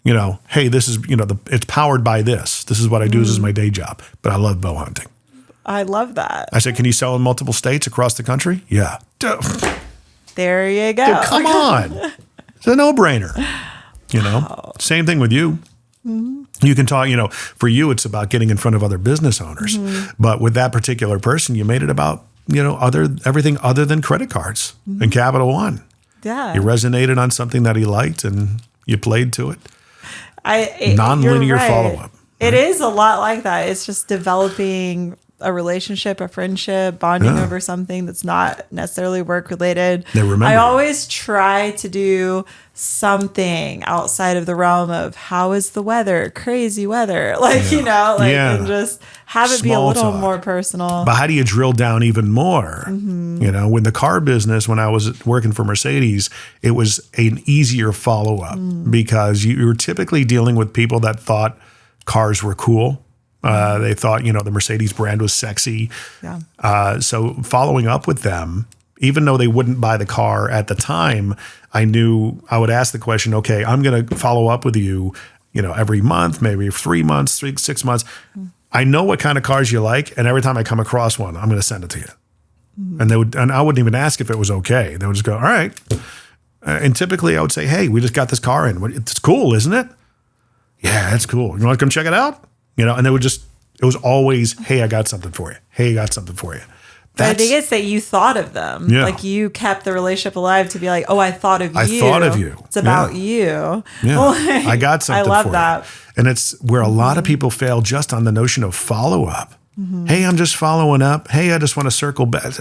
[SPEAKER 2] hey, this is, it's powered by this. This is what I do. This is my day job. But I love bow hunting.
[SPEAKER 3] I love that.
[SPEAKER 2] I said, can you sell in multiple states across the country? Yeah.
[SPEAKER 3] There you go.
[SPEAKER 2] Dude, come on. It's a no-brainer. Same thing with you. Mm-hmm. You can talk, for you, it's about getting in front of other business owners. Mm-hmm. But with that particular person, you made it about, everything other than credit cards and Capital One. Yeah. You resonated on something that he liked and you played to it. Non-linear follow-up.
[SPEAKER 3] Right? It is a lot like that. It's just developing a relationship, a friendship, bonding over something that's not necessarily work related.
[SPEAKER 2] They remember.
[SPEAKER 3] I always try to do something outside of the realm of how is the weather, crazy weather, and just have it be a
[SPEAKER 2] Small
[SPEAKER 3] little
[SPEAKER 2] talk.
[SPEAKER 3] more personal.
[SPEAKER 2] But how do you drill down even more? When the car business, when I was working for Mercedes, it was an easier follow-up because you were typically dealing with people that thought cars were cool. They thought, the Mercedes brand was sexy.
[SPEAKER 3] Yeah.
[SPEAKER 2] So following up with them, even though they wouldn't buy the car at the time, I knew I would ask the question, okay, I'm going to follow up with you, every month, maybe 3 months, 6 months. I know what kind of cars you like. And every time I come across one, I'm going to send it to you. And I wouldn't even ask if it was okay. They would just go, all right. And typically I would say, hey, we just got this car in. It's cool, isn't it? Yeah, it's cool. You want to come check it out? And it was always, hey, I got something for you. Hey, I got something for you.
[SPEAKER 3] But I think it's that you thought of them.
[SPEAKER 2] Yeah.
[SPEAKER 3] Like you kept the relationship alive to be like, oh, I thought of you.
[SPEAKER 2] I thought of you.
[SPEAKER 3] It's about you.
[SPEAKER 2] Yeah.
[SPEAKER 3] Like,
[SPEAKER 2] I got something for you.
[SPEAKER 3] I love that.
[SPEAKER 2] And it's where a lot of people fail just on the notion of follow-up. Hey, I'm just following up. Hey, I just want to circle back.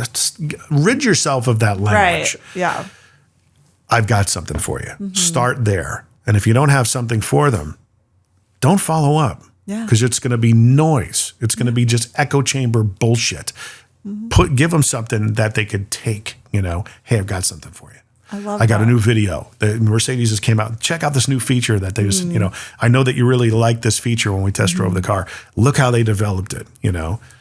[SPEAKER 2] Rid yourself of that language.
[SPEAKER 3] Right. Yeah.
[SPEAKER 2] I've got something for you. Start there. And if you don't have something for them, don't follow up.
[SPEAKER 3] Yeah.
[SPEAKER 2] Because it's going to be noise. It's going to be just echo chamber bullshit. Give them something that they could take, Hey, I've got something for you.
[SPEAKER 3] I
[SPEAKER 2] got a new video. The Mercedes just came out. Check out this new feature that they just, I know that you really like this feature when we test drove the car. Look how they developed it,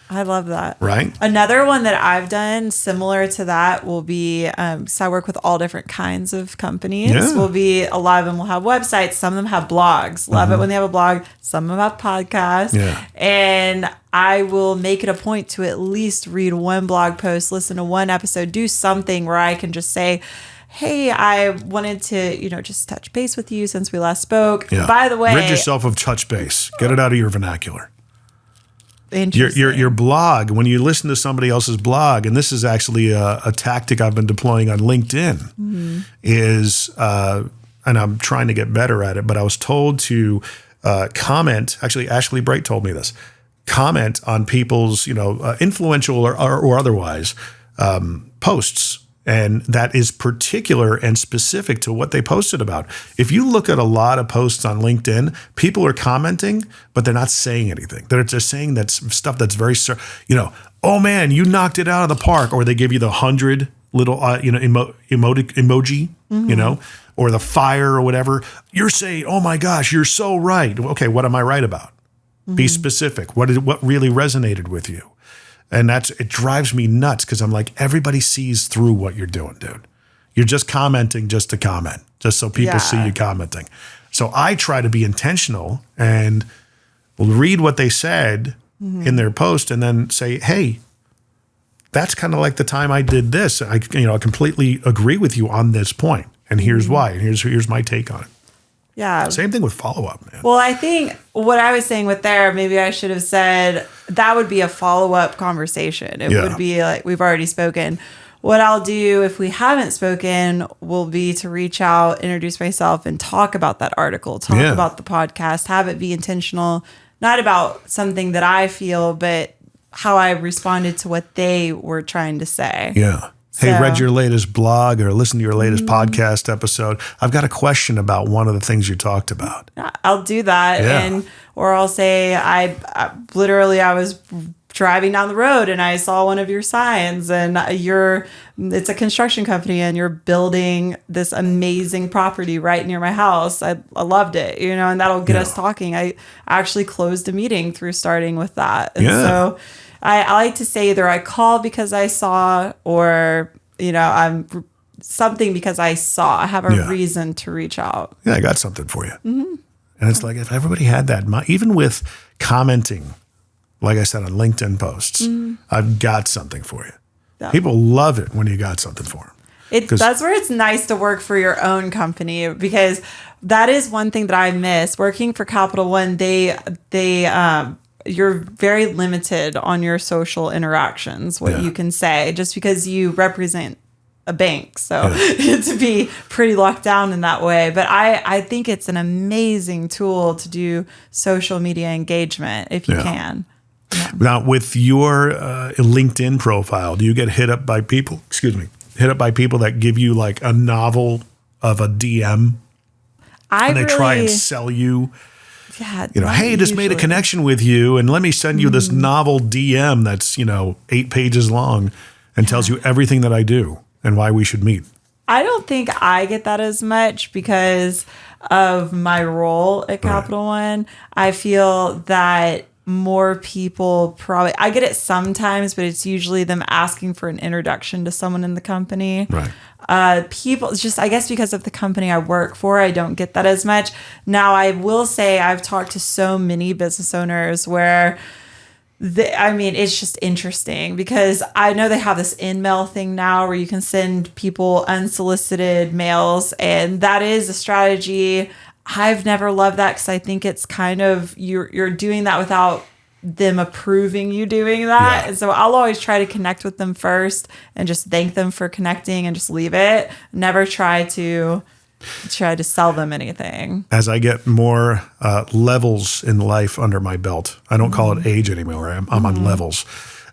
[SPEAKER 3] I love that.
[SPEAKER 2] Right?
[SPEAKER 3] Another one that I've done similar to that will be, so I work with all different kinds of companies.
[SPEAKER 2] Yeah.
[SPEAKER 3] Will be, a lot of them will have websites. Some of them have blogs. Love it when they have a blog. Some of them have podcasts.
[SPEAKER 2] Yeah.
[SPEAKER 3] And I will make it a point to at least read one blog post, listen to one episode, do something where I can just say, hey, I wanted to, just touch base with you since we last spoke.
[SPEAKER 2] Yeah.
[SPEAKER 3] By the way,
[SPEAKER 2] rid yourself of touch base. Get it out of your vernacular.
[SPEAKER 3] interesting.
[SPEAKER 2] Your blog, when you listen to somebody else's blog, and this is actually a tactic I've been deploying on LinkedIn, is, and I'm trying to get better at it, but I was told to comment, actually Ashley Bright told me this, comment on people's, influential or otherwise posts. And that is particular and specific to what they posted about. If you look at a lot of posts on LinkedIn, people are commenting, but they're not saying anything. They're just saying that stuff that's very, oh man, you knocked it out of the park. Or they give you the 100 little, emoji, or the fire or whatever. You're saying, oh my gosh, you're so right. Okay, what am I right about? Be specific. What really resonated with you? And it drives me nuts because I'm like, everybody sees through what you're doing, dude. You're just commenting just to comment, just so people see you commenting. So I try to be intentional and read what they said in their post and then say, hey, that's kind of like the time I did this. I completely agree with you on this point. And here's why. And here's my take on it.
[SPEAKER 3] Yeah.
[SPEAKER 2] Same thing with follow-up, man.
[SPEAKER 3] Well, I think what I was saying with there, maybe I should have said that would be a follow-up conversation. It would be like, we've already spoken. What I'll do if we haven't spoken will be to reach out, introduce myself, and talk about that article, talk about the podcast, have it be intentional, not about something that I feel, but how I responded to what they were trying to say.
[SPEAKER 2] Yeah. Hey, read your latest blog or listen to your latest podcast episode. I've got a question about one of the things you talked about.
[SPEAKER 3] I'll do that. Or I'll say, I was driving down the road and I saw one of your signs and it's a construction company and you're building this amazing property right near my house. I loved it, and that'll get us talking. I actually closed a meeting through starting with that. And so I like to say either I called because I saw or, I'm something because I saw. I have a reason to reach out.
[SPEAKER 2] Yeah, I got something for you. And it's like if everybody had that, even with commenting, like I said, on LinkedIn posts, I've got something for you. Yeah. People love it when you got something for them.
[SPEAKER 3] That's where it's nice to work for your own company because that is one thing that I miss. Working for Capital One, you're very limited on your social interactions, what you can say, just because you represent a bank. So to be pretty locked down in that way. But I think it's an amazing tool to do social media engagement if you can.
[SPEAKER 2] Now, with your LinkedIn profile, do you get hit up by people? Hit up by people that give you like a novel of a DM, and they try and sell you.
[SPEAKER 3] Yeah,
[SPEAKER 2] hey, just made a connection with you, and let me send you this novel DM that's 8 pages long, and tells you everything that I do and why we should meet.
[SPEAKER 3] I don't think I get that as much because of my role at Capital One. I feel that more people I get it sometimes, but it's usually them asking for an introduction to someone in the company.
[SPEAKER 2] Right.
[SPEAKER 3] People just, I guess because of the company I work for, I don't get that as much. Now, I will say I've talked to so many business owners where it's just interesting because I know they have this in-mail thing now where you can send people unsolicited mails, and that is a strategy. I've never loved that because I think it's kind of you're doing that without them approving you doing that.
[SPEAKER 2] Yeah.
[SPEAKER 3] And so I'll always try to connect with them first and just thank them for connecting and just leave it. Never try to sell them anything.
[SPEAKER 2] As I get more levels in life under my belt, I don't call it age anymore. I'm on levels.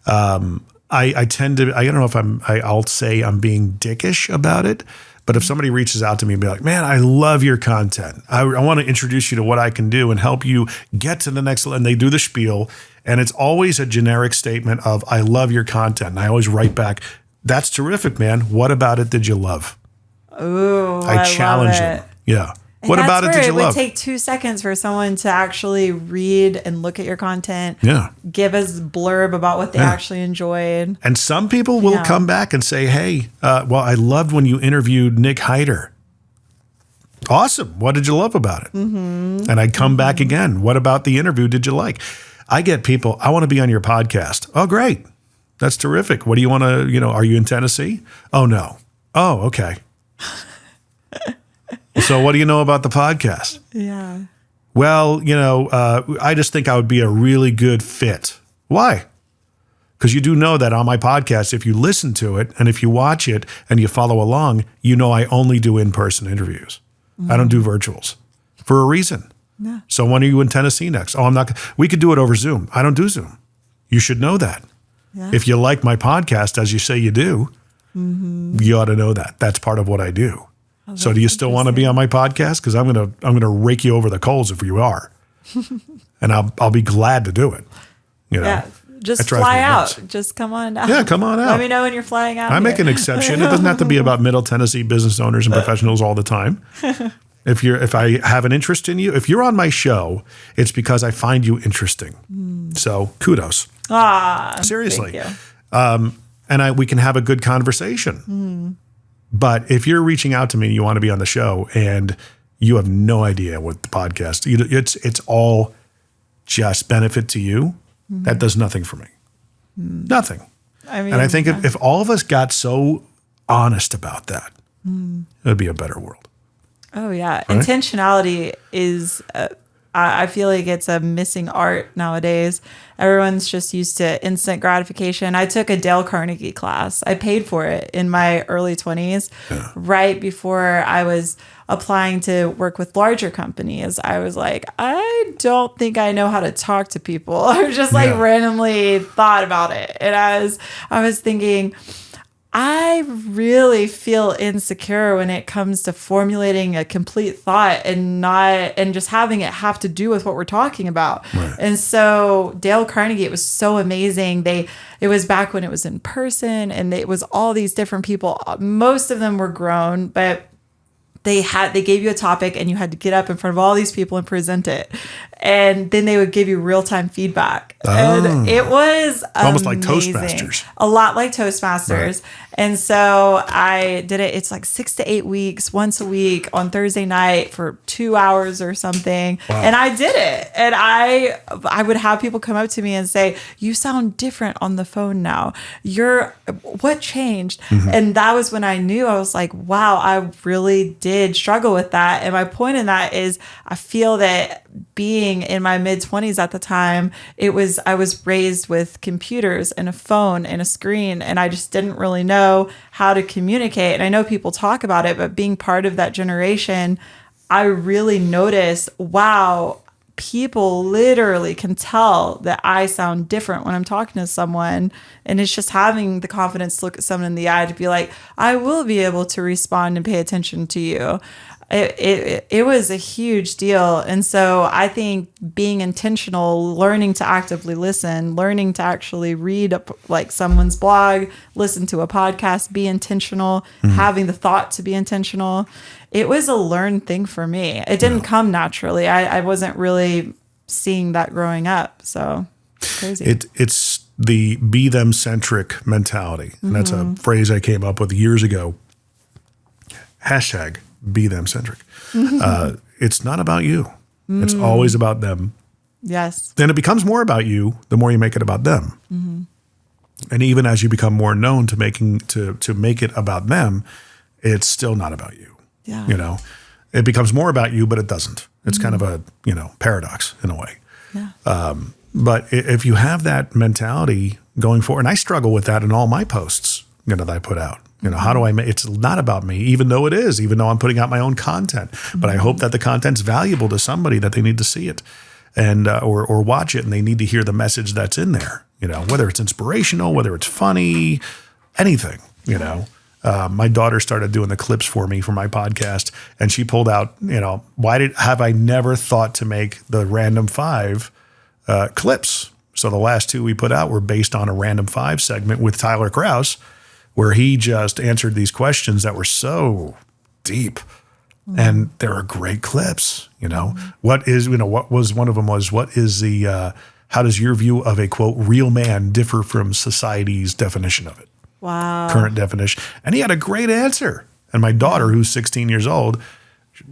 [SPEAKER 2] I tend to, I don't know if I'll say I'm being dickish about it, but if somebody reaches out to me and be like, man, I love your content. I want to introduce you to what I can do and help you get to the next level. And they do the spiel. And it's always a generic statement of, I love your content. And I always write back, that's terrific, man. What about it did you love?
[SPEAKER 3] Ooh,
[SPEAKER 2] I challenge them. Yeah.
[SPEAKER 3] And
[SPEAKER 2] what about it did you love?
[SPEAKER 3] It would take 2 seconds for someone to actually read and look at your content.
[SPEAKER 2] Yeah.
[SPEAKER 3] Give us blurb about what they actually enjoyed.
[SPEAKER 2] And some people will come back and say, hey, I loved when you interviewed Nick Hyder. Awesome. What did you love about it? Mm-hmm. And I'd come back again. What about the interview did you like? I get people, I want to be on your podcast. Oh, great. That's terrific. What do you want to, are you in Tennessee? Oh, no. Oh, okay. So what do you know about the podcast?
[SPEAKER 3] Yeah.
[SPEAKER 2] Well, I just think I would be a really good fit. Why? Because you do know that on my podcast, if you listen to it and if you watch it and you follow along, I only do in-person interviews. Mm-hmm. I don't do virtuals for a reason. Yeah. So when are you in Tennessee next? Oh, I'm not. We could do it over Zoom. I don't do Zoom. You should know that. Yeah. If you like my podcast, as you say you do, you ought to know that. That's part of what I do. Oh, so do you still want to be on my podcast? Because I'm gonna rake you over the coals if you are, and I'll be glad to do it.
[SPEAKER 3] Yeah, just fly out. Just come on out.
[SPEAKER 2] Yeah, come on out.
[SPEAKER 3] Let me know when you're flying out.
[SPEAKER 2] I make an exception. It doesn't have to be about Middle Tennessee business owners and professionals all the time. If I have an interest in you, if you're on my show, it's because I find you interesting. So kudos. Seriously.
[SPEAKER 3] Thank you.
[SPEAKER 2] And we can have a good conversation. But if you're reaching out to me and you want to be on the show and you have no idea what the podcast, it's all just benefit to you, that does nothing for me. Nothing. And I think if all of us got so honest about that, it would be a better world.
[SPEAKER 3] Oh, yeah. Right? Intentionality is, I feel like it's a missing art nowadays. Everyone's just used to instant gratification. I took a Dale Carnegie class. I paid for it in my early 20s, right before I was applying to work with larger companies. I was like, I don't think I know how to talk to people. I was just randomly thought about it. And I was thinking, I really feel insecure when it comes to formulating a complete thought and just having it have to do with what we're talking about. Right. And so Dale Carnegie, it was so amazing. It was back when it was in person and it was all these different people. Most of them were grown, but they gave you a topic and you had to get up in front of all these people and present it. And then they would give you real-time feedback. Oh. And it was
[SPEAKER 2] almost
[SPEAKER 3] amazing.
[SPEAKER 2] Like Toastmasters.
[SPEAKER 3] A lot like Toastmasters. Right. And so I did it. It's like 6 to 8 weeks, once a week on Thursday night for 2 hours or something. Wow. And I did it. And I would have people come up to me and say, you sound different on the phone now. What changed? Mm-hmm. And that was when I knew. I was like, wow, I really did struggle with that. And my point in that is I feel that being in my mid-20s at the time, I was raised with computers and a phone and a screen, and I just didn't really know how to communicate. And I know people talk about it, but being part of that generation, I really noticed, wow, people literally can tell that I sound different when I'm talking to someone. And it's just having the confidence to look at someone in the eye to be like, I will be able to respond and pay attention to you. It was a huge deal. And so I think being intentional, learning to actively listen, learning to actually read like someone's blog, listen to a podcast, be intentional, having the thought to be intentional. It was a learned thing for me. It didn't come naturally. I wasn't really seeing that growing up. So crazy.
[SPEAKER 2] It's the be them centric mentality. And that's a phrase I came up with years ago. Hashtag be them centric. It's not about you. It's always about them.
[SPEAKER 3] Yes.
[SPEAKER 2] Then it becomes more about you the more you make it about them. And even as you become more known to make it about them, it's still not about you.
[SPEAKER 3] Yeah.
[SPEAKER 2] You know, it becomes more about you, but it doesn't. It's kind of a, paradox in a way.
[SPEAKER 3] Yeah.
[SPEAKER 2] But if you have that mentality going forward, and I struggle with that in all my posts, that I put out. How do I make it's not about me, even though it is, even though I'm putting out my own content. But I hope that the content's valuable to somebody, that they need to see it and or watch it, and they need to hear the message that's in there. Whether it's inspirational, whether it's funny, anything. My daughter started doing the clips for me for my podcast, and she pulled out, have I never thought to make the random 5 clips? So the last 2 we put out were based on a random 5 segment with Tyler Krause, where he just answered these questions that were so deep, and they were great clips. What was one of them was, what is the, how does your view of a quote real man differ from society's definition of it?
[SPEAKER 3] Wow.
[SPEAKER 2] Current definition. And he had a great answer. And my daughter, who's 16 years old,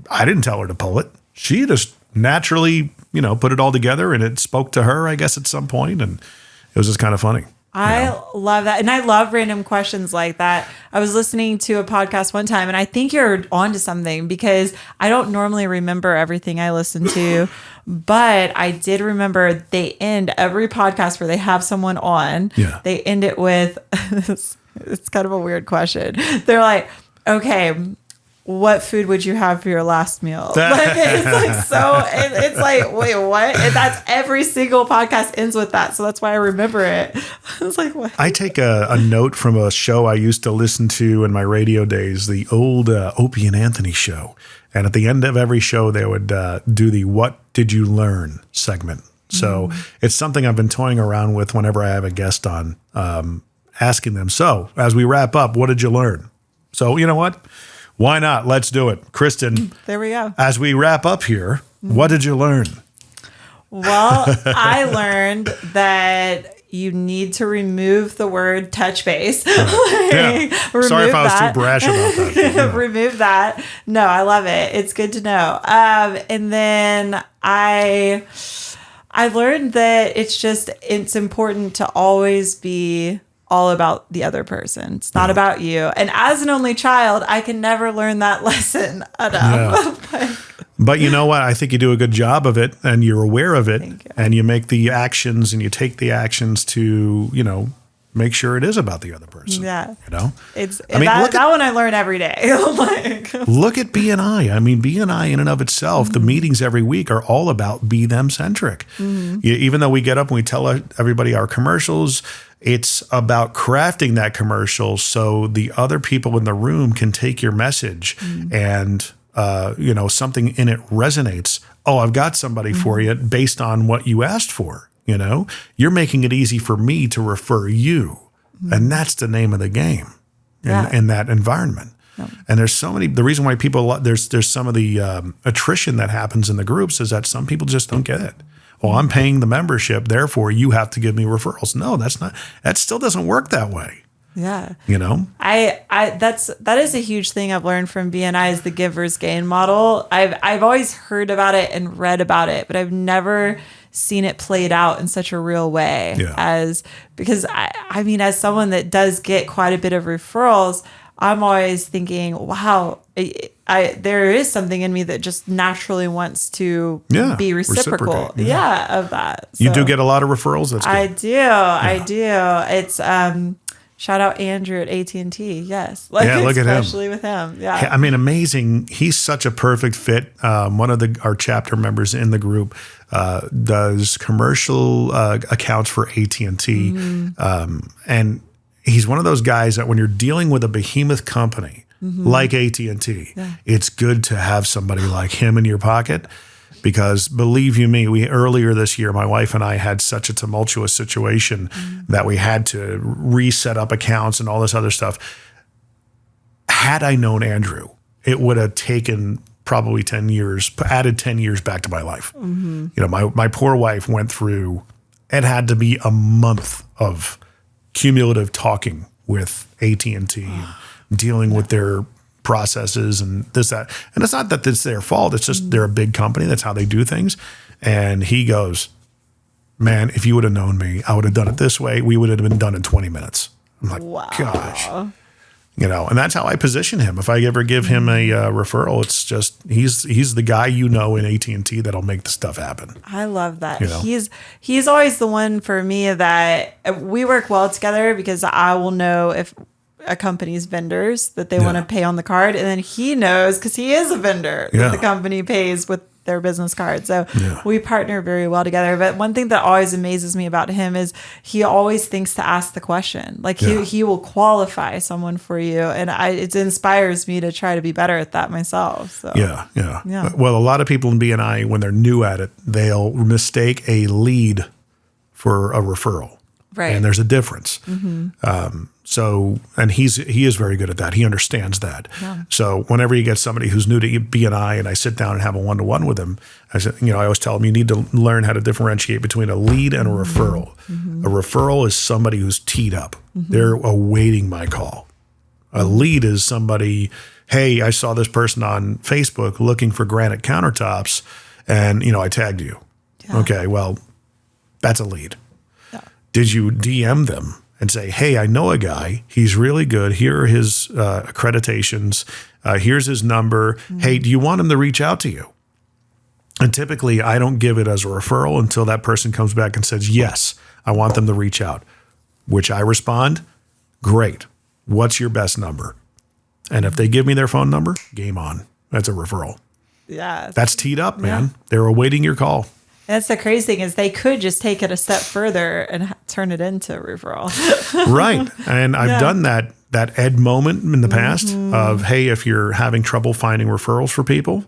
[SPEAKER 2] I didn't tell her to pull it. She just naturally, put it all together, and it spoke to her, I guess, at some point, and it was just kind of funny.
[SPEAKER 3] I love that. And I love random questions like that. I was listening to a podcast one time, and I think you're onto something, because I don't normally remember everything I listen to, but I did remember they end every podcast where they have someone on. Yeah. They end it with, it's kind of a weird question. They're like, okay, what food would you have for your last meal? It's like, wait, what? And that's every single podcast ends with that. So that's why I remember it. I was like, what?
[SPEAKER 2] I take a note from a show I used to listen to in my radio days, the old Opie and Anthony show. And at the end of every show, they would do the "What Did You Learn" segment. So it's something I've been toying around with whenever I have a guest on, asking them, so as we wrap up, what did you learn? So you know what? Why not? Let's do it. Kristen,
[SPEAKER 3] there we go.
[SPEAKER 2] As we wrap up here, what did you learn?
[SPEAKER 3] Well, I learned that you need to remove the word touch base.
[SPEAKER 2] Sorry if I was too brash about that.
[SPEAKER 3] Remove that. No, I love it. It's good to know. And then I learned that it's important to always be all about the other person. It's not about you. And as an only child, I can never learn that lesson enough.
[SPEAKER 2] Yeah. But you know what? I think you do a good job of it, and you're aware of it, and you make the actions, and you take the actions to, make sure it is about the other person.
[SPEAKER 3] Yeah.
[SPEAKER 2] That
[SPEAKER 3] one I learn every day.
[SPEAKER 2] Look at BNI. I mean, BNI in and of itself, the meetings every week are all about be them centric. Even though we get up and we tell everybody our commercials, it's about crafting that commercial so the other people in the room can take your message and, something in it resonates. Oh, I've got somebody for you based on what you asked for. You're making it easy for me to refer you. And that's the name of the game in that environment. Yep. And there's so many, the reason why people, there's some of the attrition that happens in the groups is that some people just don't get it. Well, I'm paying the membership, therefore you have to give me referrals. No, that still doesn't work that way.
[SPEAKER 3] Yeah.
[SPEAKER 2] That
[SPEAKER 3] is a huge thing I've learned from BNI is the giver's gain model. I've always heard about it and read about it, but I've never seen it played out in such a real way because as someone that does get quite a bit of referrals, I'm always thinking, wow, there is something in me that just naturally wants to be reciprocal. Of that.
[SPEAKER 2] So, you do get a lot of referrals? That's good.
[SPEAKER 3] I do. It's Shout out Andrew at AT&T. Yes.
[SPEAKER 2] Look at him.
[SPEAKER 3] Especially with him. Yeah.
[SPEAKER 2] I mean, amazing. He's such a perfect fit. One of our chapter members in the group does commercial accounts for AT&T. And he's one of those guys that when you're dealing with a behemoth company like AT&T, it's good to have somebody like him in your pocket. Because believe you me, earlier this year, my wife and I had such a tumultuous situation that we had to reset up accounts and all this other stuff. Had I known Andrew, it would have taken probably 10 years, added 10 years back to my life. You know, my poor wife went through, it had to be a month of cumulative talking with AT&T, dealing with their processes and this, that. And it's not that it's their fault. It's just they're a big company. That's how they do things. And he goes, man, if you would have known me, I would have done it this way. We would have been done in 20 minutes. I'm like, gosh. You know, and that's how I position him. If I ever give him a referral, it's just he's the guy in AT&T that'll make the stuff happen.
[SPEAKER 3] I love that.
[SPEAKER 2] You know?
[SPEAKER 3] He's always the one for me that we work well together because I will know if a company's vendors that they want to pay on the card, and then he knows because he is a vendor that the company pays with their business card. So we partner very well together. But one thing that always amazes me about him is he always thinks to ask the question. Like he will qualify someone for you, and it inspires me to try to be better at that myself. So
[SPEAKER 2] Yeah. Well, a lot of people in B&I, when they're new at it, they'll mistake a lead for a referral.
[SPEAKER 3] Right.
[SPEAKER 2] And there's a difference. So, and he is very good at that. He understands that. Yeah. So whenever you get somebody who's new to B&I and I sit down and have a one-to-one with them, I said, I always tell them you need to learn how to differentiate between a lead and a referral. A referral is somebody who's teed up. They're awaiting my call. A lead is somebody, hey, I saw this person on Facebook looking for granite countertops and, I tagged you. Yeah. Okay, well, that's a lead. Did you DM them and say, hey, I know a guy. He's really good. Here are his accreditations. Here's his number. Hey, do you want him to reach out to you? And typically, I don't give it as a referral until that person comes back and says, yes, I want them to reach out, which I respond, great. What's your best number? And if they give me their phone number, game on. That's a referral. Yeah. That's teed up, man. They're awaiting your call.
[SPEAKER 3] That's the crazy thing is they could just take it a step further and turn it into a referral.
[SPEAKER 2] Right. And I've done that Ed moment in the past of, hey, if you're having trouble finding referrals for people,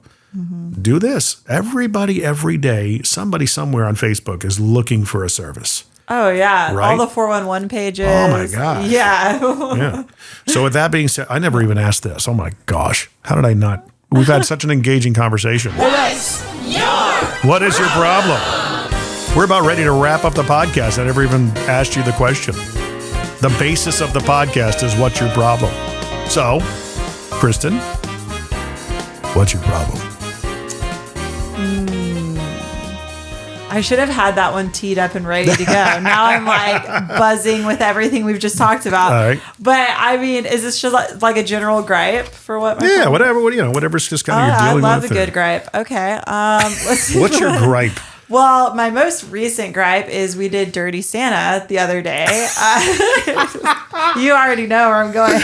[SPEAKER 2] do this. Everybody, every day, somebody somewhere on Facebook is looking for a service.
[SPEAKER 3] Oh, yeah. Right? All the 411 pages.
[SPEAKER 2] Oh, my gosh.
[SPEAKER 3] Yeah.
[SPEAKER 2] So with that being said, I never even asked this. Oh, my gosh. How did I not? We've had such an engaging conversation. What is your problem? We're about ready to wrap up the podcast. I never even asked you the question. The basis of the podcast is what's your problem? So, Kristen, what's your problem?
[SPEAKER 3] I should have had that one teed up and ready to go. Now I'm like buzzing with everything we've just talked about.
[SPEAKER 2] All right.
[SPEAKER 3] But I mean, is this just like a general gripe for what?
[SPEAKER 2] Whatever's just kind of you're dealing with.
[SPEAKER 3] I love a good gripe. Okay. Let's see.
[SPEAKER 2] What's your gripe?
[SPEAKER 3] Well, my most recent gripe is we did Dirty Santa the other day. You already know where I'm going.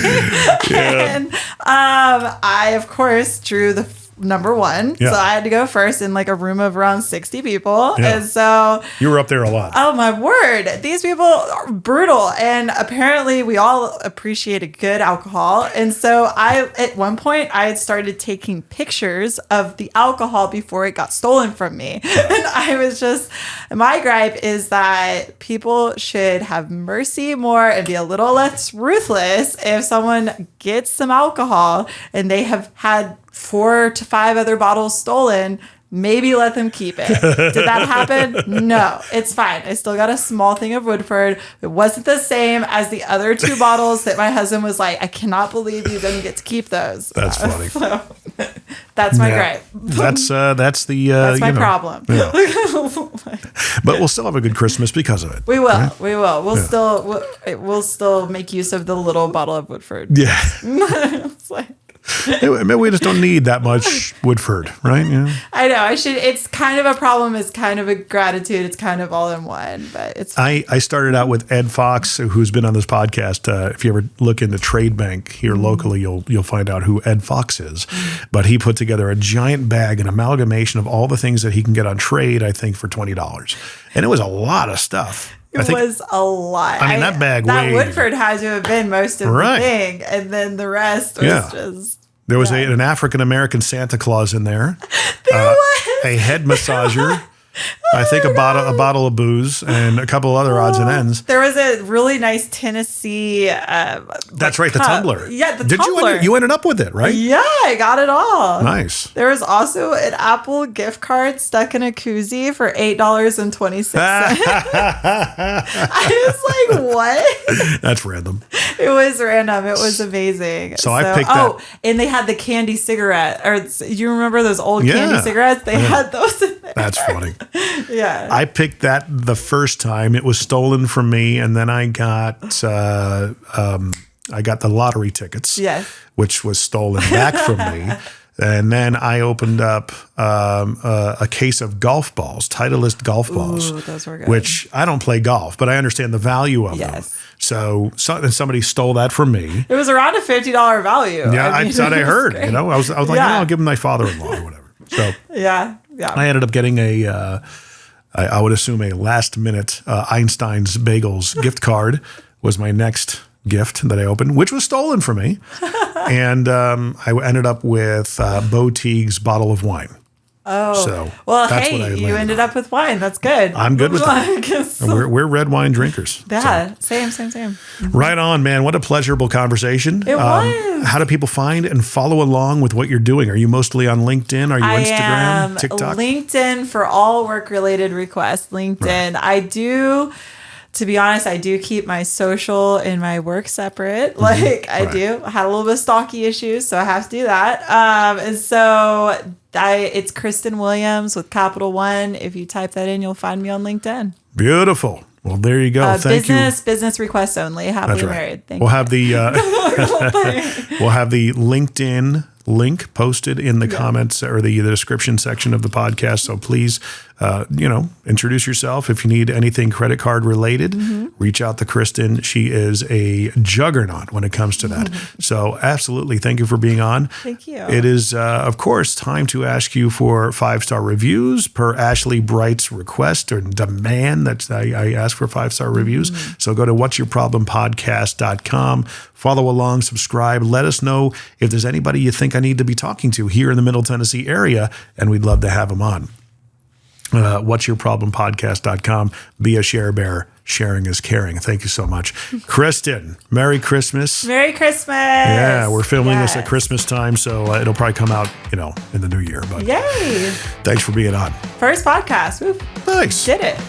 [SPEAKER 3] And I, of course, drew the number one. Yeah. So I had to go first in like a room of around 60 people. Yeah. And so
[SPEAKER 2] you were up there a lot.
[SPEAKER 3] Oh my word. These people are brutal. And apparently we all appreciate a good alcohol. And so at one point I had started taking pictures of the alcohol before it got stolen from me. And I was my gripe is that people should have mercy more and be a little less ruthless if someone gets some alcohol and they have had 4 to 5 other bottles stolen, maybe let them keep it. Did that happen? No, it's fine. I still got a small thing of Woodford. It wasn't the same as the other 2 bottles that my husband was like, I cannot believe you didn't get to keep those.
[SPEAKER 2] That's funny.
[SPEAKER 3] So, that's my gripe.
[SPEAKER 2] That's
[SPEAKER 3] my problem.
[SPEAKER 2] Yeah. But we'll still have a good Christmas because of it.
[SPEAKER 3] We will. Right? We will. We'll still make use of the little bottle of Woodford.
[SPEAKER 2] Yeah.
[SPEAKER 3] It's like,
[SPEAKER 2] Maybe we just don't need that much Woodford, right? Yeah.
[SPEAKER 3] I know. It's kind of a problem. It's kind of a gratitude. It's kind of all in one, but it's.
[SPEAKER 2] I started out with Ed Fox, who's been on this podcast. If you ever look into Trade Bank here locally, you'll find out who Ed Fox is. But he put together a giant bag, an amalgamation of all the things that he can get on trade, I think, for $20. And it was a lot of stuff.
[SPEAKER 3] It was a lot.
[SPEAKER 2] I mean, that bag
[SPEAKER 3] that
[SPEAKER 2] weighed.
[SPEAKER 3] Woodford had to have been most of the thing, and then the rest was just.
[SPEAKER 2] There was an African American Santa Claus in there.
[SPEAKER 3] There was
[SPEAKER 2] a head massager. I think a bottle of booze and a couple other odds and ends.
[SPEAKER 3] There was a really nice Tennessee.
[SPEAKER 2] That's right, the
[SPEAKER 3] cup.
[SPEAKER 2] tumbler.
[SPEAKER 3] Yeah, the
[SPEAKER 2] Did
[SPEAKER 3] tumbler.
[SPEAKER 2] you ended up with it, right?
[SPEAKER 3] Yeah, I got it all.
[SPEAKER 2] Nice.
[SPEAKER 3] There was also an Apple gift card stuck in a koozie for $8.26. I was like, what?
[SPEAKER 2] That's random.
[SPEAKER 3] It was random. It was amazing.
[SPEAKER 2] So I picked that.
[SPEAKER 3] Oh, and they had the candy cigarette. Or you remember those old candy cigarettes? They had those in there.
[SPEAKER 2] That's funny.
[SPEAKER 3] Yeah.
[SPEAKER 2] I picked that the first time. It was stolen from me, and then I got the lottery tickets.
[SPEAKER 3] Yes.
[SPEAKER 2] Which was stolen back from me. And then I opened up a case of golf balls, Titleist golf balls.
[SPEAKER 3] Ooh, those were good.
[SPEAKER 2] Which I don't play golf, but I understand the value of them. So somebody stole that from me.
[SPEAKER 3] It was around a $50 value.
[SPEAKER 2] Yeah, I thought I heard.
[SPEAKER 3] Great.
[SPEAKER 2] You know, I was like, I'll give them my father-in-law or whatever. So
[SPEAKER 3] yeah.
[SPEAKER 2] I ended up getting I would assume a last-minute Einstein's Bagels gift card was my next gift that I opened, which was stolen from me. And I ended up with Bo Teague's bottle of wine.
[SPEAKER 3] Oh,
[SPEAKER 2] so
[SPEAKER 3] well,
[SPEAKER 2] that's
[SPEAKER 3] hey,
[SPEAKER 2] what I
[SPEAKER 3] you ended up with wine. That's good.
[SPEAKER 2] I'm good with that. We're red wine drinkers.
[SPEAKER 3] Yeah, so. Same.
[SPEAKER 2] Right on, man. What a pleasurable conversation.
[SPEAKER 3] It was.
[SPEAKER 2] How do people find and follow along with what you're doing? Are you mostly on LinkedIn? Are you Instagram, TikTok?
[SPEAKER 3] LinkedIn for all work-related requests. LinkedIn. Right. I do... To be honest, I do keep my social and my work separate. Like I do. I had a little bit of stalky issues, so I have to do that. And so it's Kristen Williams with capital One. If you type that in, you'll find me on LinkedIn.
[SPEAKER 2] Beautiful. Well, there you go. Thank you.
[SPEAKER 3] Business requests only. Happily married. Thank you.
[SPEAKER 2] We'll have the LinkedIn link posted in the comments or the description section of the podcast. So please, introduce yourself. If you need anything credit card related, reach out to Kristen. She is a juggernaut when it comes to that. So absolutely. Thank you for being on.
[SPEAKER 3] Thank you.
[SPEAKER 2] It is, of course, time to ask you for 5-star reviews per Ashley Bright's request or demand that I ask for 5-star reviews. So go to whatsyourproblempodcast.com. Follow along, subscribe. Let us know if there's anybody you think I need to be talking to here in the Middle Tennessee area, and we'd love to have them on. Whatsyourproblempodcast.com. Be a share bear. Sharing is caring. Thank you so much. Kristen, Merry Christmas.
[SPEAKER 3] Merry Christmas.
[SPEAKER 2] Yeah, we're filming this at Christmas time, so it'll probably come out, in the new year. But
[SPEAKER 3] yay.
[SPEAKER 2] Thanks for being on.
[SPEAKER 3] First podcast. Woo.
[SPEAKER 2] Nice.
[SPEAKER 3] Did it.